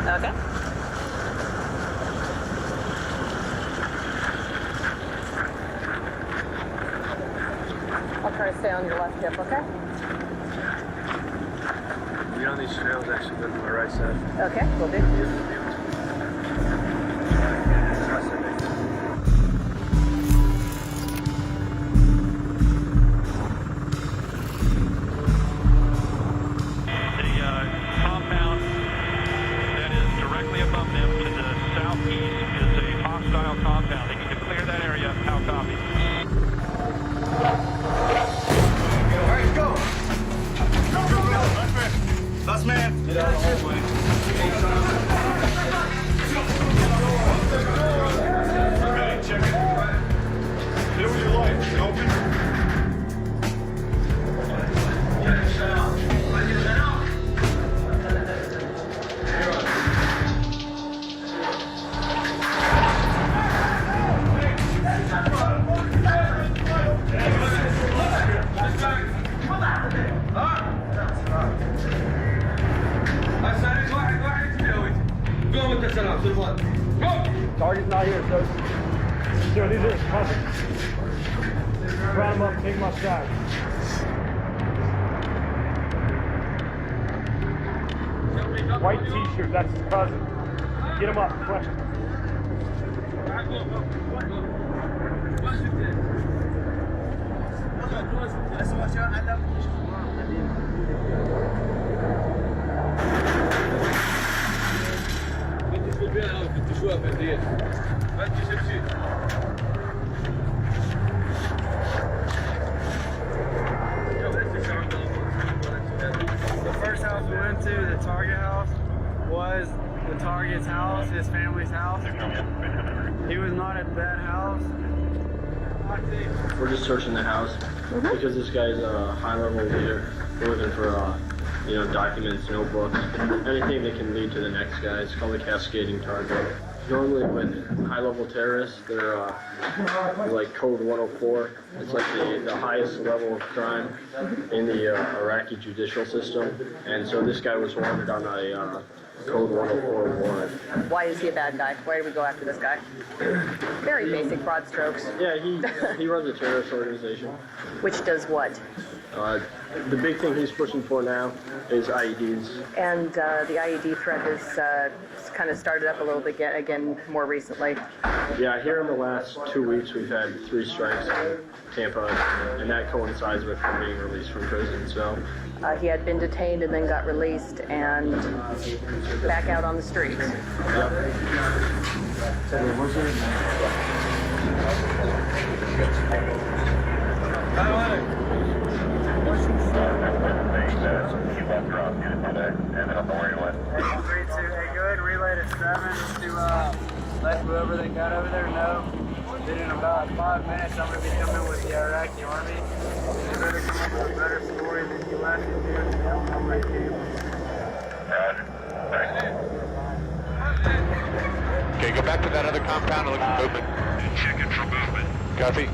Okay. I'll try to stay on your left hip, okay? You're on these trails, actually, go to my right side. Okay, will do. Target's not here, so. Sure, these are his cousins. Round them up and take them outside. White t-shirt, that's his cousin. Get him up, question. The first house we went to, the target house, was the target's house, his family's house. He was not at that house. We're just searching the house because this guy's a high-level leader. We're looking for, documents, notebooks, anything that can lead to the next guy. It's called a cascading target. Normally with high-level terrorists, they're like code 104. It's like the highest level of crime in the Iraqi judicial system. And so this guy was wanted on a code 104 warrant. Why is he a bad guy? Why do we go after this guy? Very basic, broad strokes. Yeah, he runs a terrorist organization. Which does what? The big thing he's pushing for now is IEDs. And the IED threat has kind of started up a little bit again more recently. Yeah, here in the last 2 weeks we've had 3 strikes in Tampa, and that coincides with him being released from prison. So he had been detained and then got released and back out on the streets. Hey, go ahead and relay to 7 to let whoever they got over there know that in about 5 minutes I'm going to be coming with the Iraqi army. You better come up with a better story than you last year, and they'll come right to you. Okay, go back to that other compound and look for movement. Checking for movement. Copy.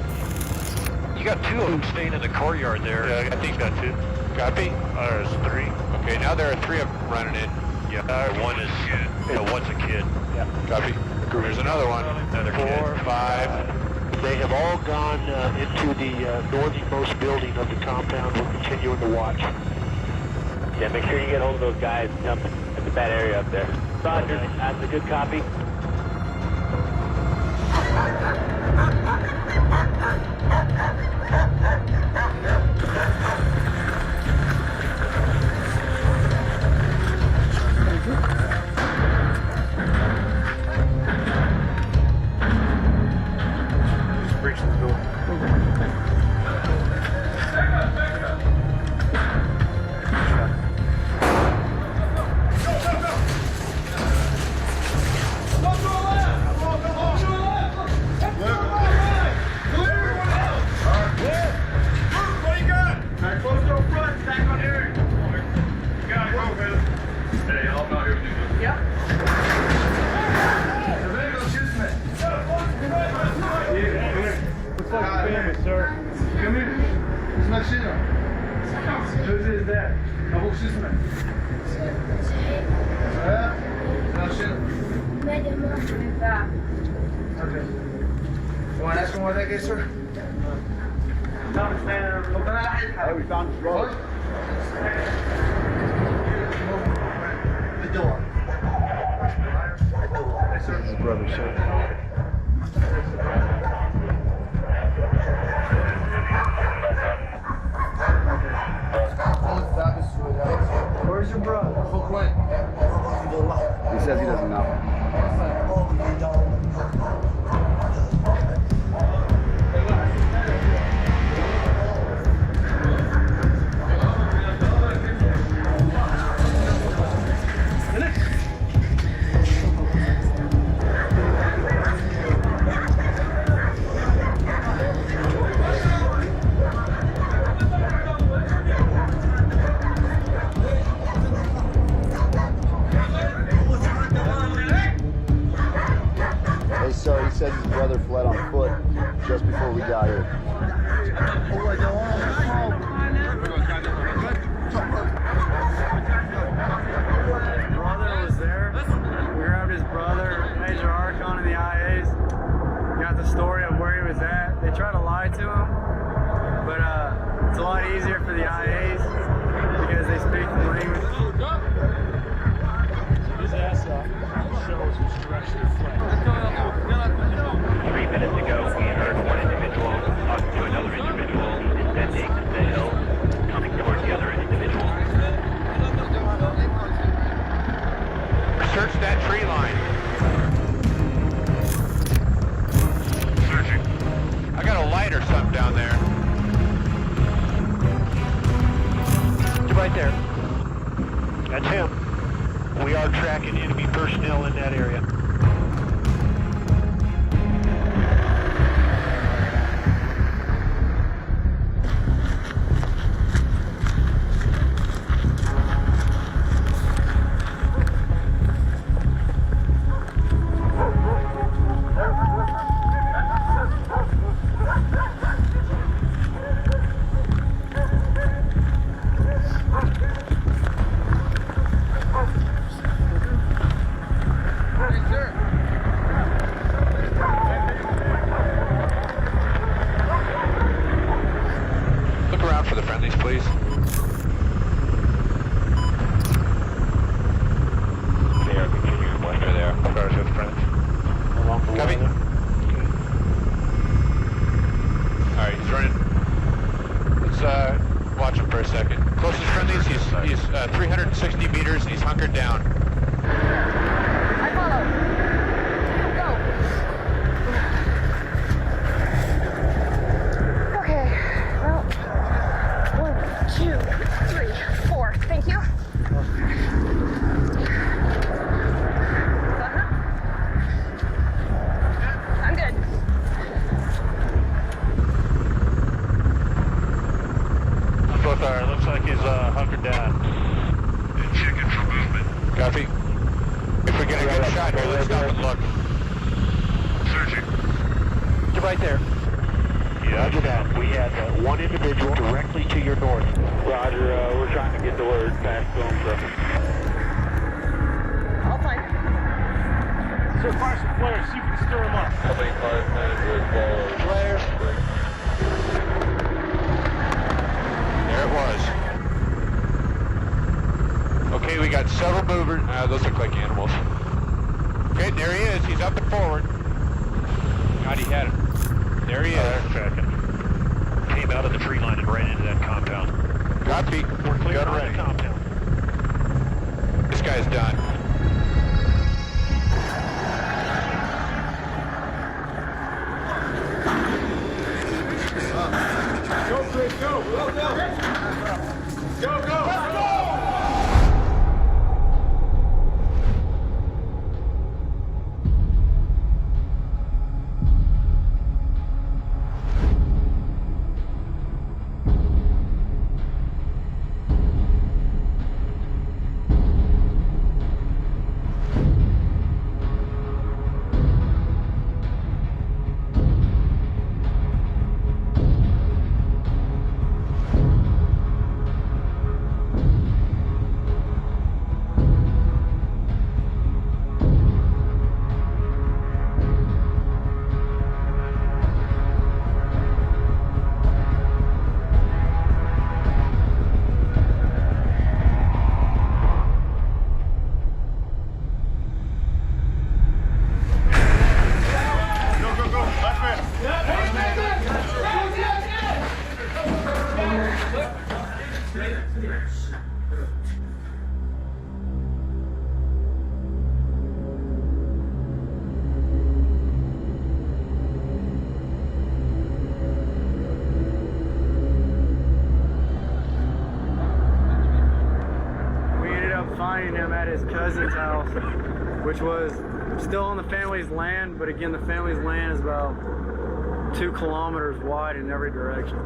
You got 2 of them staying in the courtyard there. Yeah, I think that too. Copy? There's 3. Okay, now there are 3 of them running in. Yeah, one is kid. One's a kid. Yeah. Copy. There's another one. Another 4, 5. They have all gone into the northernmost building of the compound. We're continuing to watch. Yeah, make sure you get hold of those guys. That's a bad area up there. Roger, that's a good copy. Breach the door. name, sir? Come in. Who's машина? Who's is that? Who's this man? Машина. Okay. You want to ask him where that gets, sir? Hey, we found his brother. The door. Hey, sir. His brother, sir. Where's your brother? He says he doesn't know. His brother fled on foot just before we got here. Brother was there. We grabbed his brother, Major Archon in the IAs. Got the story of where he was at. They tried to lie to him, but it's a lot easier for the IAs because they speak the language. His ass up shows which direction he fled. 3 minutes ago, we heard one individual talking to another individual descending the hill, coming towards the other individual. Search that tree line. Searching. I got a light or something down there. You're right there. That's him. We are tracking enemy personnel in that area. cousin's house, which was still on the family's land, but again, the family's land is about 2 kilometers wide in every direction.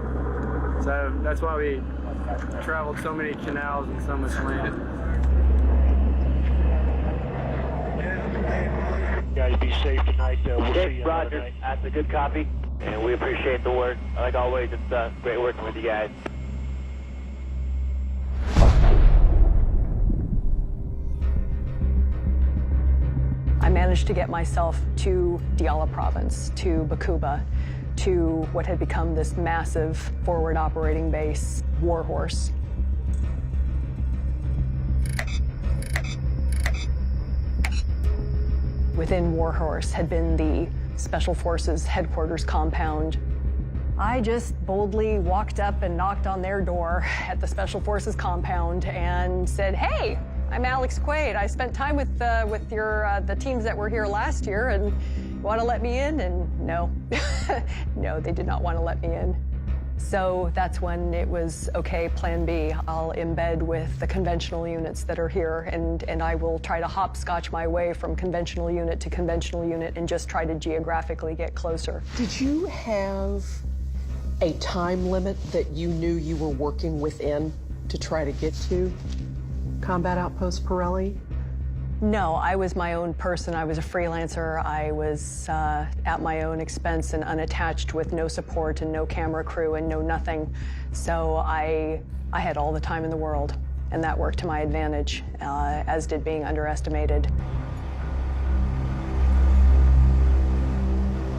So that's why we traveled so many canals and so much land. Guys, be safe tonight. We'll see you Roger. tonight. That's a good copy, and we appreciate the work. Like always, it's great working with you guys. I managed to get myself to Diyala province, to Bakuba, to what had become this massive forward operating base, Warhorse. Within Warhorse had been the Special Forces headquarters compound. I just boldly walked up and knocked on their door at the Special Forces compound and said, "Hey, I'm Alex Quaid. I spent time with the teams that were here last year, and you want to let me in?" And no, no, they did not want to let me in. So that's when it was, okay, plan B. I'll embed with the conventional units that are here, and I will try to hopscotch my way from conventional unit to conventional unit and just try to geographically get closer. Did you have a time limit that you knew you were working within to try to get to Combat Outpost Pirelli? No, I was my own person. I was a freelancer. I was at my own expense and unattached with no support and no camera crew and no nothing. So I had all the time in the world, and that worked to my advantage, as did being underestimated.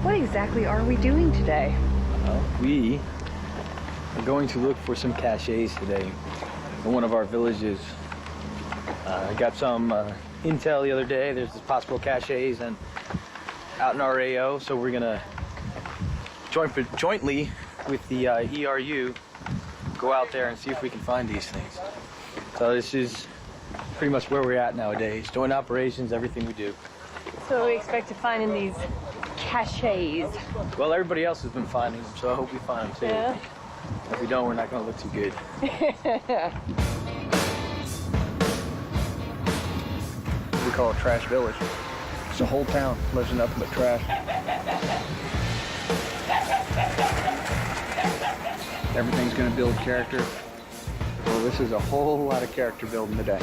What exactly are we doing today? We are going to look for some caches today in one of our villages. I got some intel the other day. There's possible caches and out in our AO, so we're gonna jointly with the ERU go out there and see if we can find these things. So this is pretty much where we're at nowadays. Joint operations, everything we do. So we expect to find in these caches. Well, everybody else has been finding them, so I hope we find them too. Yeah. If we don't, we're not gonna look too good. We call it Trash Village. It's a whole town lives in nothing but trash. Everything's gonna build character. Well, this is a whole lot of character building today.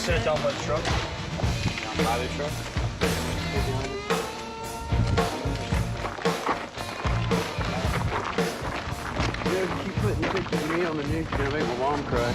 Sit down by the truck. By the truck. Yeah, keep putting pictures of me on the news. You're gonna make my mom cry.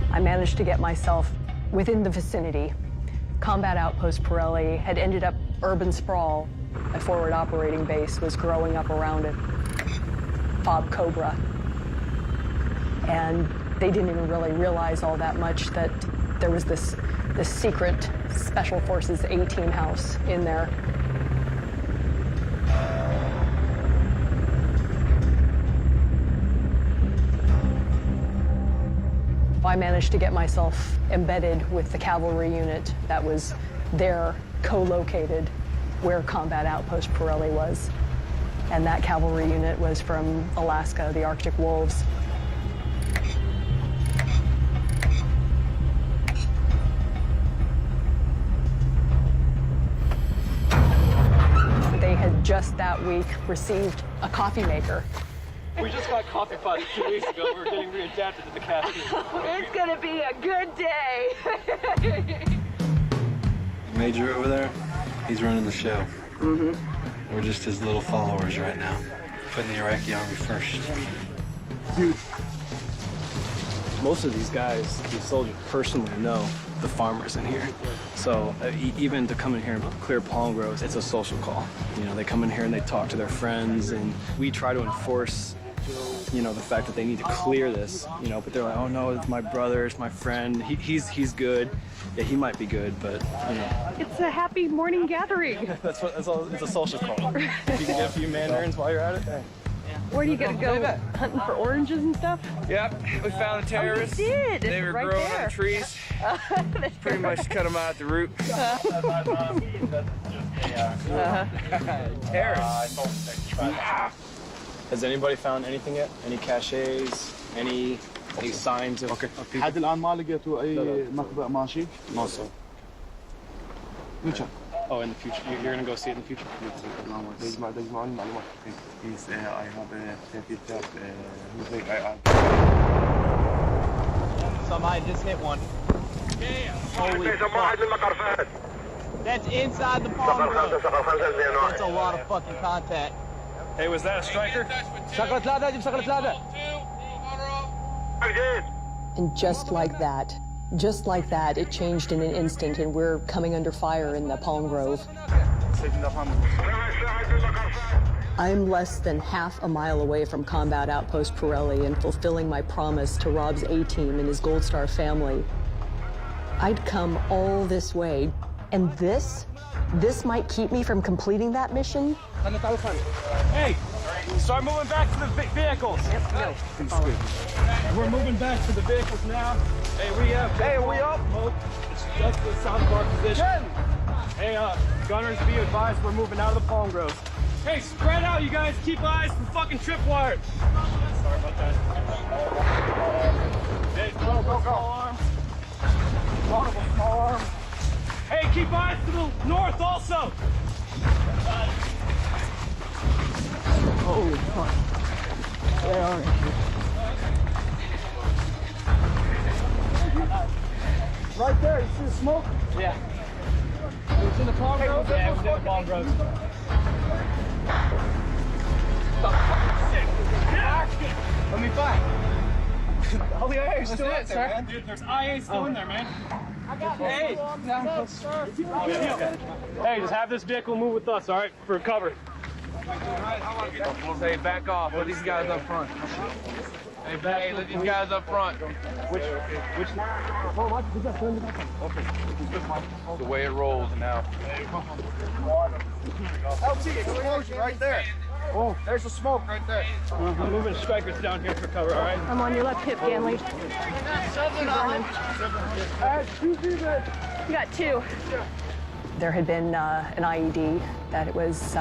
I managed to get myself within the vicinity. Combat Outpost Pirelli had ended up urban sprawl. A forward operating base was growing up around it. Fob Cobra. And they didn't even really realize all that much that there was this secret Special Forces A-Team house in there. I managed to get myself embedded with the cavalry unit that was there, co-located where Combat Outpost Pirelli was. And that cavalry unit was from Alaska, the Arctic Wolves. They had just that week received a coffee maker. We just got coffee pots 2 weeks ago. We're getting readapted to the casting. It's gonna be a good day. Major over there, he's running the show. Mm-hmm. We're just his little followers right now, putting the Iraqi army first. Dude, most of these guys, these soldiers, personally know the farmers in here. So even to come in here and clear palm groves, it's a social call. You know, they come in here and they talk to their friends, and we try to enforce, you know, the fact that they need to clear this, you know, but they're like, oh no, it's my brother, it's my friend, he's good. Yeah, he might be good, but, you know. It's a happy morning gathering. That's all, it's a social call. If you can get a few mandarins while you're at it, hey. Where are you gonna go? Hunting for oranges and stuff? Yep, we found the terrorists. Oh, you did? They were right growing there. on the trees. Pretty much cut them out at the root. Terrorists. Has anybody found anything yet? Any caches? Any signs of people? لحد الآن ما لقيتوا أي مخبأ ماشي؟ No, sir. Future. Oh, in the future. You're gonna go see it in the future? يجمعون معلومات. I have a job. Somebody just hit one. Holy fuck. That's inside the palm grove. That's a lot of fucking contact. Hey, was that a striker? And just like that, it changed in an instant, and we're coming under fire in the palm grove. I'm less than half a mile away from Combat Outpost Pirelli and fulfilling my promise to Rob's A-team and his Gold Star family. I'd come all this way, and this might keep me from completing that mission. Hey, start moving back to the vehicles. Yep, go. We're moving back to the vehicles now. Hey, we up. It's just the south of our position. Hey, gunners, be advised, we're moving out of the palm grove. Hey, spread out, you guys. Keep eyes for fucking tripwires. Sorry about that. Hey, go. Small arms. Small arms. Hey, keep eyes to the north also. Holy fuck. Where are you? Right there, you see the smoke? Yeah. It's in the palm grove? Yeah, it was in the palm grove. Let me find. Oh, yeah, you're still out there, man. Dude, there's IA still in there, man. Hey! Hey, just have this vehicle move with us, all right? For cover. Say back off. Let these guys up front. Hey, let these guys up front. Which? The way it rolls now. LT, explosion right there. Oh, there's the smoke right there. I'm moving strikers down here for cover, all right? I'm on your left hip, Ganley. You got two. There had been an IED that it was,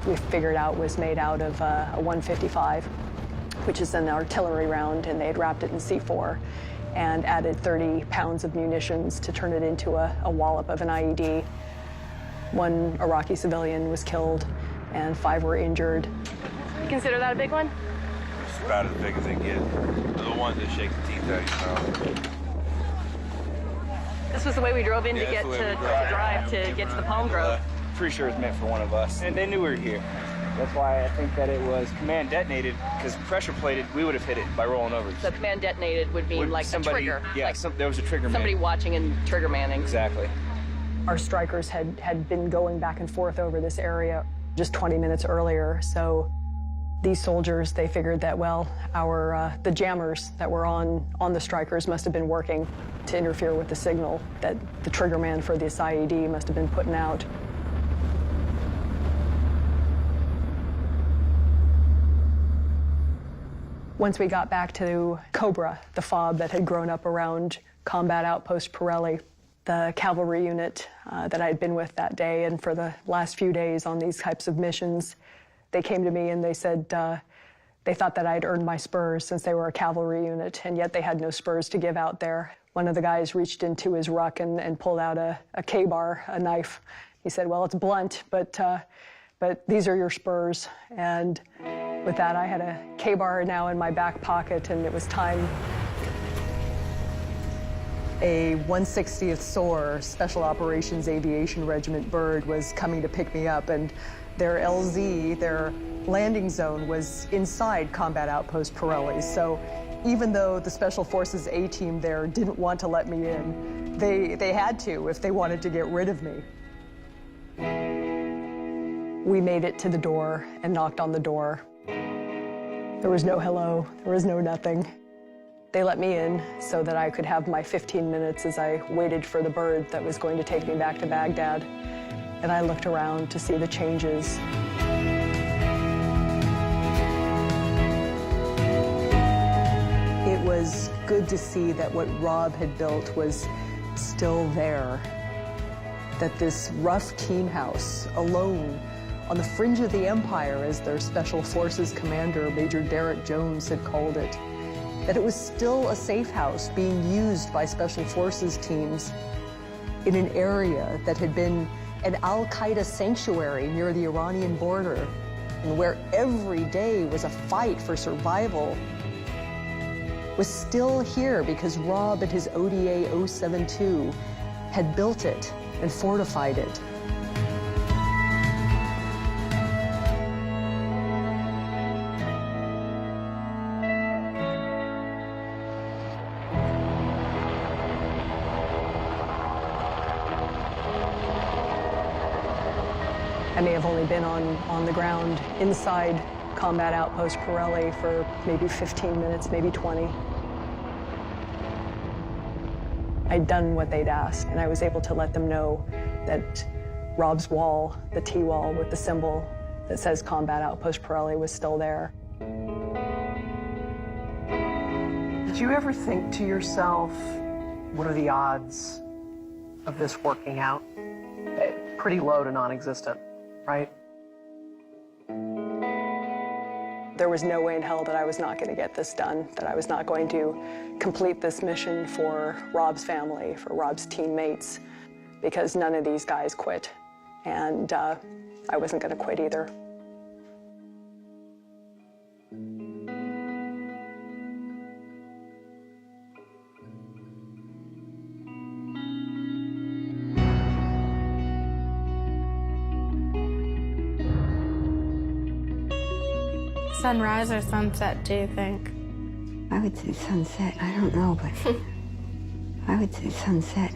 we figured out was made out of a 155, which is an artillery round, and they had wrapped it in C4 and added 30 pounds of munitions to turn it into a wallop of an IED. One Iraqi civilian was killed, and 5 were injured. You consider that a big one? It's about as big as they get. They're the ones that shake the teeth out of your mouth. This was the way we drove in to get to drive to get to the palm grove. Pretty sure it's meant for one of us. And they knew we were here. That's why I think that it was command detonated, because pressure plated, we would have hit it by rolling over. So command detonated would mean like a trigger. Yeah, like there was a trigger man. Somebody watching and trigger manning. Exactly. Our strikers had been going back and forth over this area just 20 minutes earlier, so these soldiers, they figured that, well, the jammers that were on the strikers must have been working to interfere with the signal that the trigger man for this IED must have been putting out. Once we got back to Cobra, the FOB that had grown up around Combat Outpost Pirelli, the cavalry unit that I had been with that day, and for the last few days on these types of missions, they came to me and they said they thought that I'd earned my spurs since they were a cavalry unit, and yet they had no spurs to give out there. One of the guys reached into his ruck and pulled out a K-bar, a knife. He said, well, it's blunt, but these are your spurs. And with that, I had a K-bar now in my back pocket, and it was time. A 160th SOAR, Special Operations Aviation Regiment bird, was coming to pick me up, and their LZ, their landing zone, was inside Combat Outpost Pirelli. So even though the Special Forces A-team there didn't want to let me in, they had to if they wanted to get rid of me. We made it to the door and knocked on the door. There was no hello, there was no nothing. They let me in so that I could have my 15 minutes as I waited for the bird that was going to take me back to Baghdad. And I looked around to see the changes. It was good to see that what Rob had built was still there. That this rough team house, alone, on the fringe of the empire, as their Special Forces commander, Major Derek Jones, had called it, that it was still a safe house being used by Special Forces teams in an area that had been an Al-Qaeda sanctuary near the Iranian border, and where every day was a fight for survival, was still here because Rob and his ODA 072 had built it and fortified it. I may have only been on the ground inside Combat Outpost Pirelli for maybe 15 minutes, maybe 20. I'd done what they'd asked, and I was able to let them know that Rob's wall, the T-wall with the symbol that says Combat Outpost Pirelli, was still there. Did you ever think to yourself, what are the odds of this working out? Pretty low to non-existent, right? There was no way in hell that I was not going to get this done, that I was not going to complete this mission for Rob's family, for Rob's teammates, because none of these guys quit, and I wasn't going to quit either. Sunrise or sunset, do you think? I would say sunset. I don't know, but I would say sunset.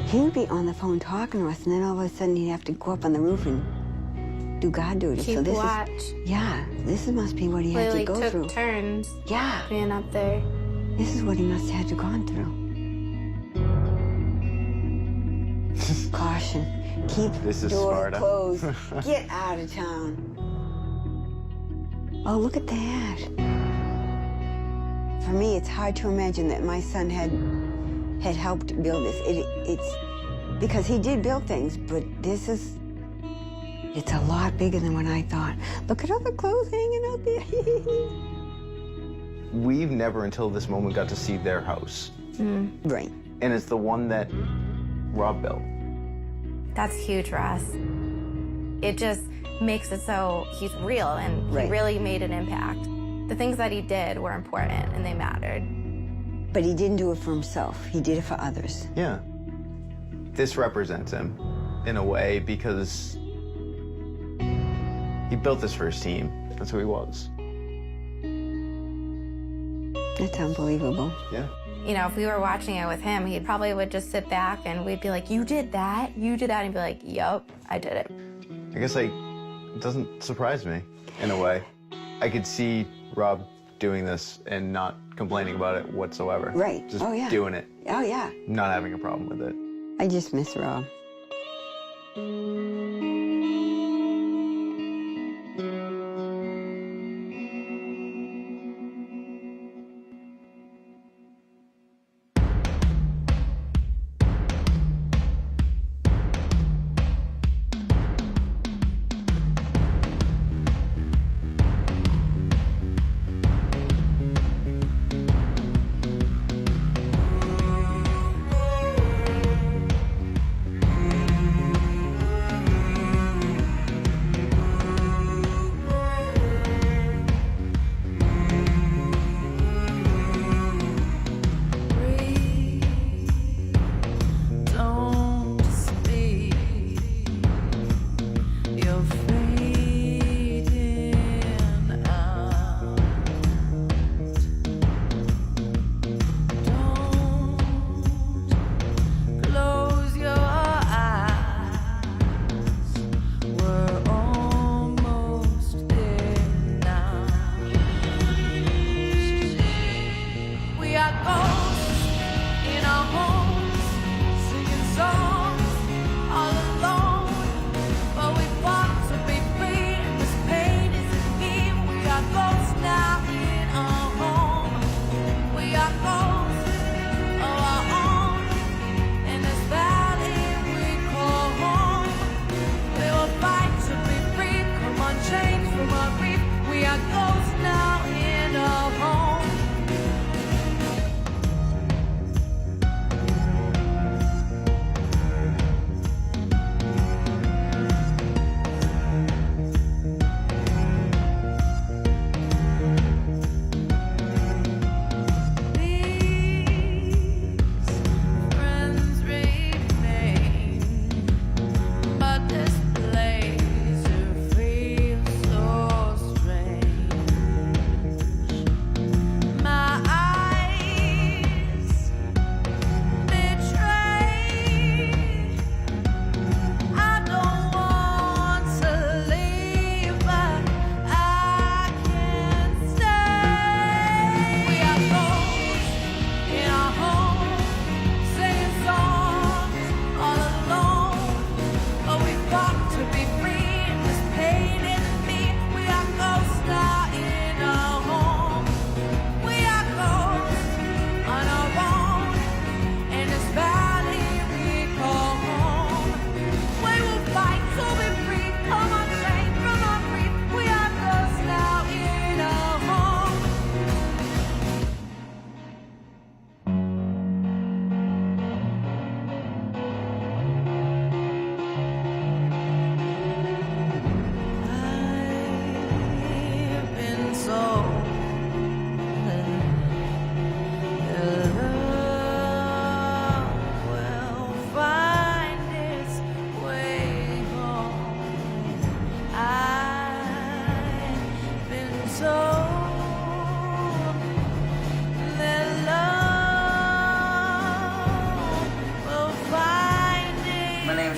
He would be on the phone talking to us, and then all of a sudden he'd have to go up on the roof and do God duty. Keep so this watch. This must be what he had to go took through. Turns. Yeah. Being up there. This is what he must have had to gone through. Caution. Keep the door closed. Get out of town. Oh, look at that. For me, it's hard to imagine that my son had helped build this. It's because he did build things, but it's a lot bigger than what I thought. Look at all the clothes hanging up there. We've never until this moment got to see their house. Right. And it's the one that Rob built. That's huge for us. It just makes it so he's real and he really made an impact. The things that he did were important and they mattered. But he didn't do it for himself. He did it for others. Yeah. This represents him in a way because he built this for his team. That's who he was. That's unbelievable. Yeah. You know, if we were watching it with him, he probably would just sit back and we'd be like, you did that? And he'd be like, yup, I did it. I guess it doesn't surprise me in a way. I could see Rob doing this and not complaining about it whatsoever. Right. Just oh, yeah. doing it. Oh, yeah. Not having a problem with it. I just miss Rob.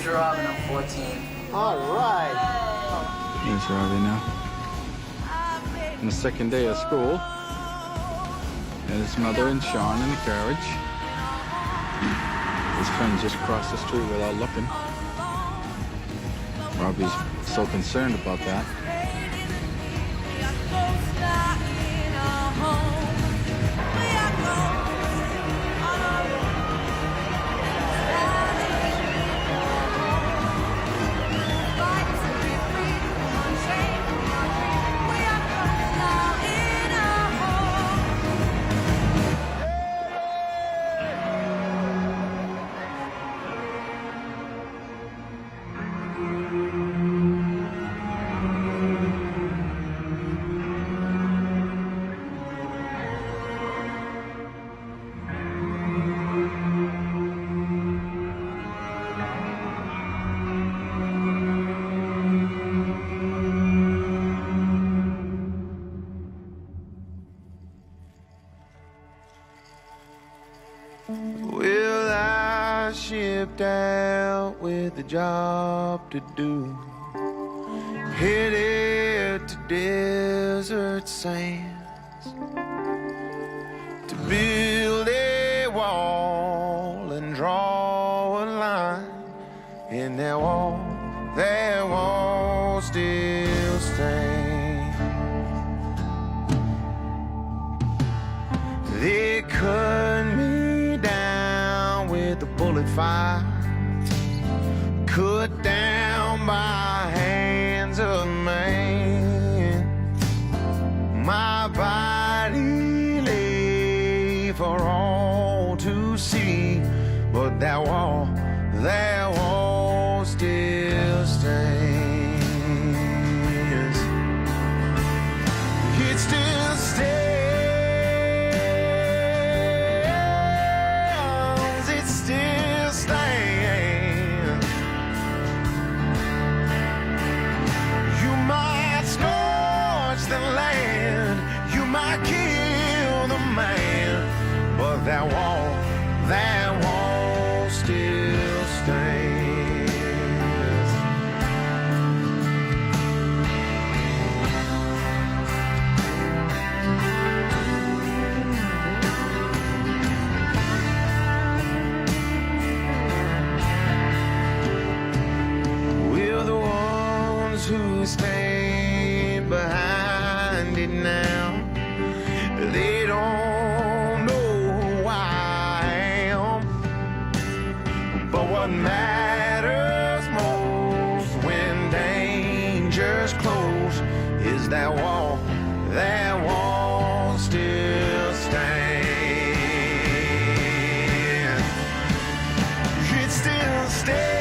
you're Rob and I'm 14. All right. There's Robbie now. On the second day of school. And his mother and Sean in the carriage. His friend just crossed the street without looking. Robbie's so concerned about that. Well, I shipped out with a job to do, headed to desert sands to build a wall and draw a line. And that wall still stands. They cut me down with a bullet fire, cut down by hands of man. My body lay for all to see, but that wall still stands. It still stands. It still stands. You might scorch the land, you might kill the man, but that wall still stands. We're the ones who stand behind it now. They don't know who I am, but what matters most when danger's close is that wall still stands. It still stands.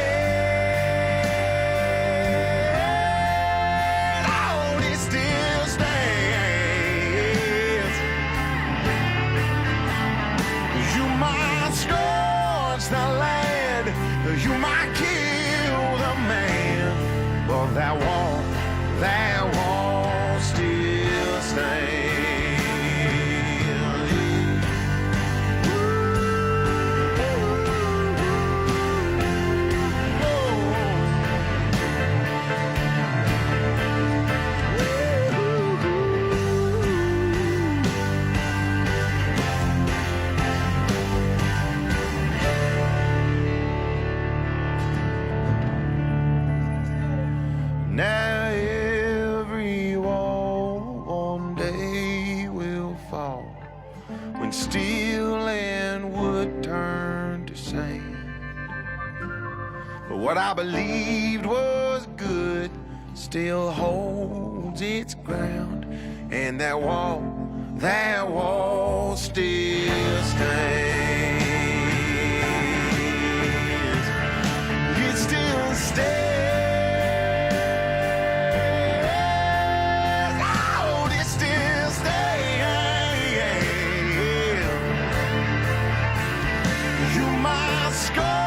Oh, it still stands. You might scorch the land, you might kill the man, but that wall still stands. Now every wall one day will fall, when steel and wood turn to sand. But what I believed was good still holds its ground, and that wall still stands. It still stands. Go!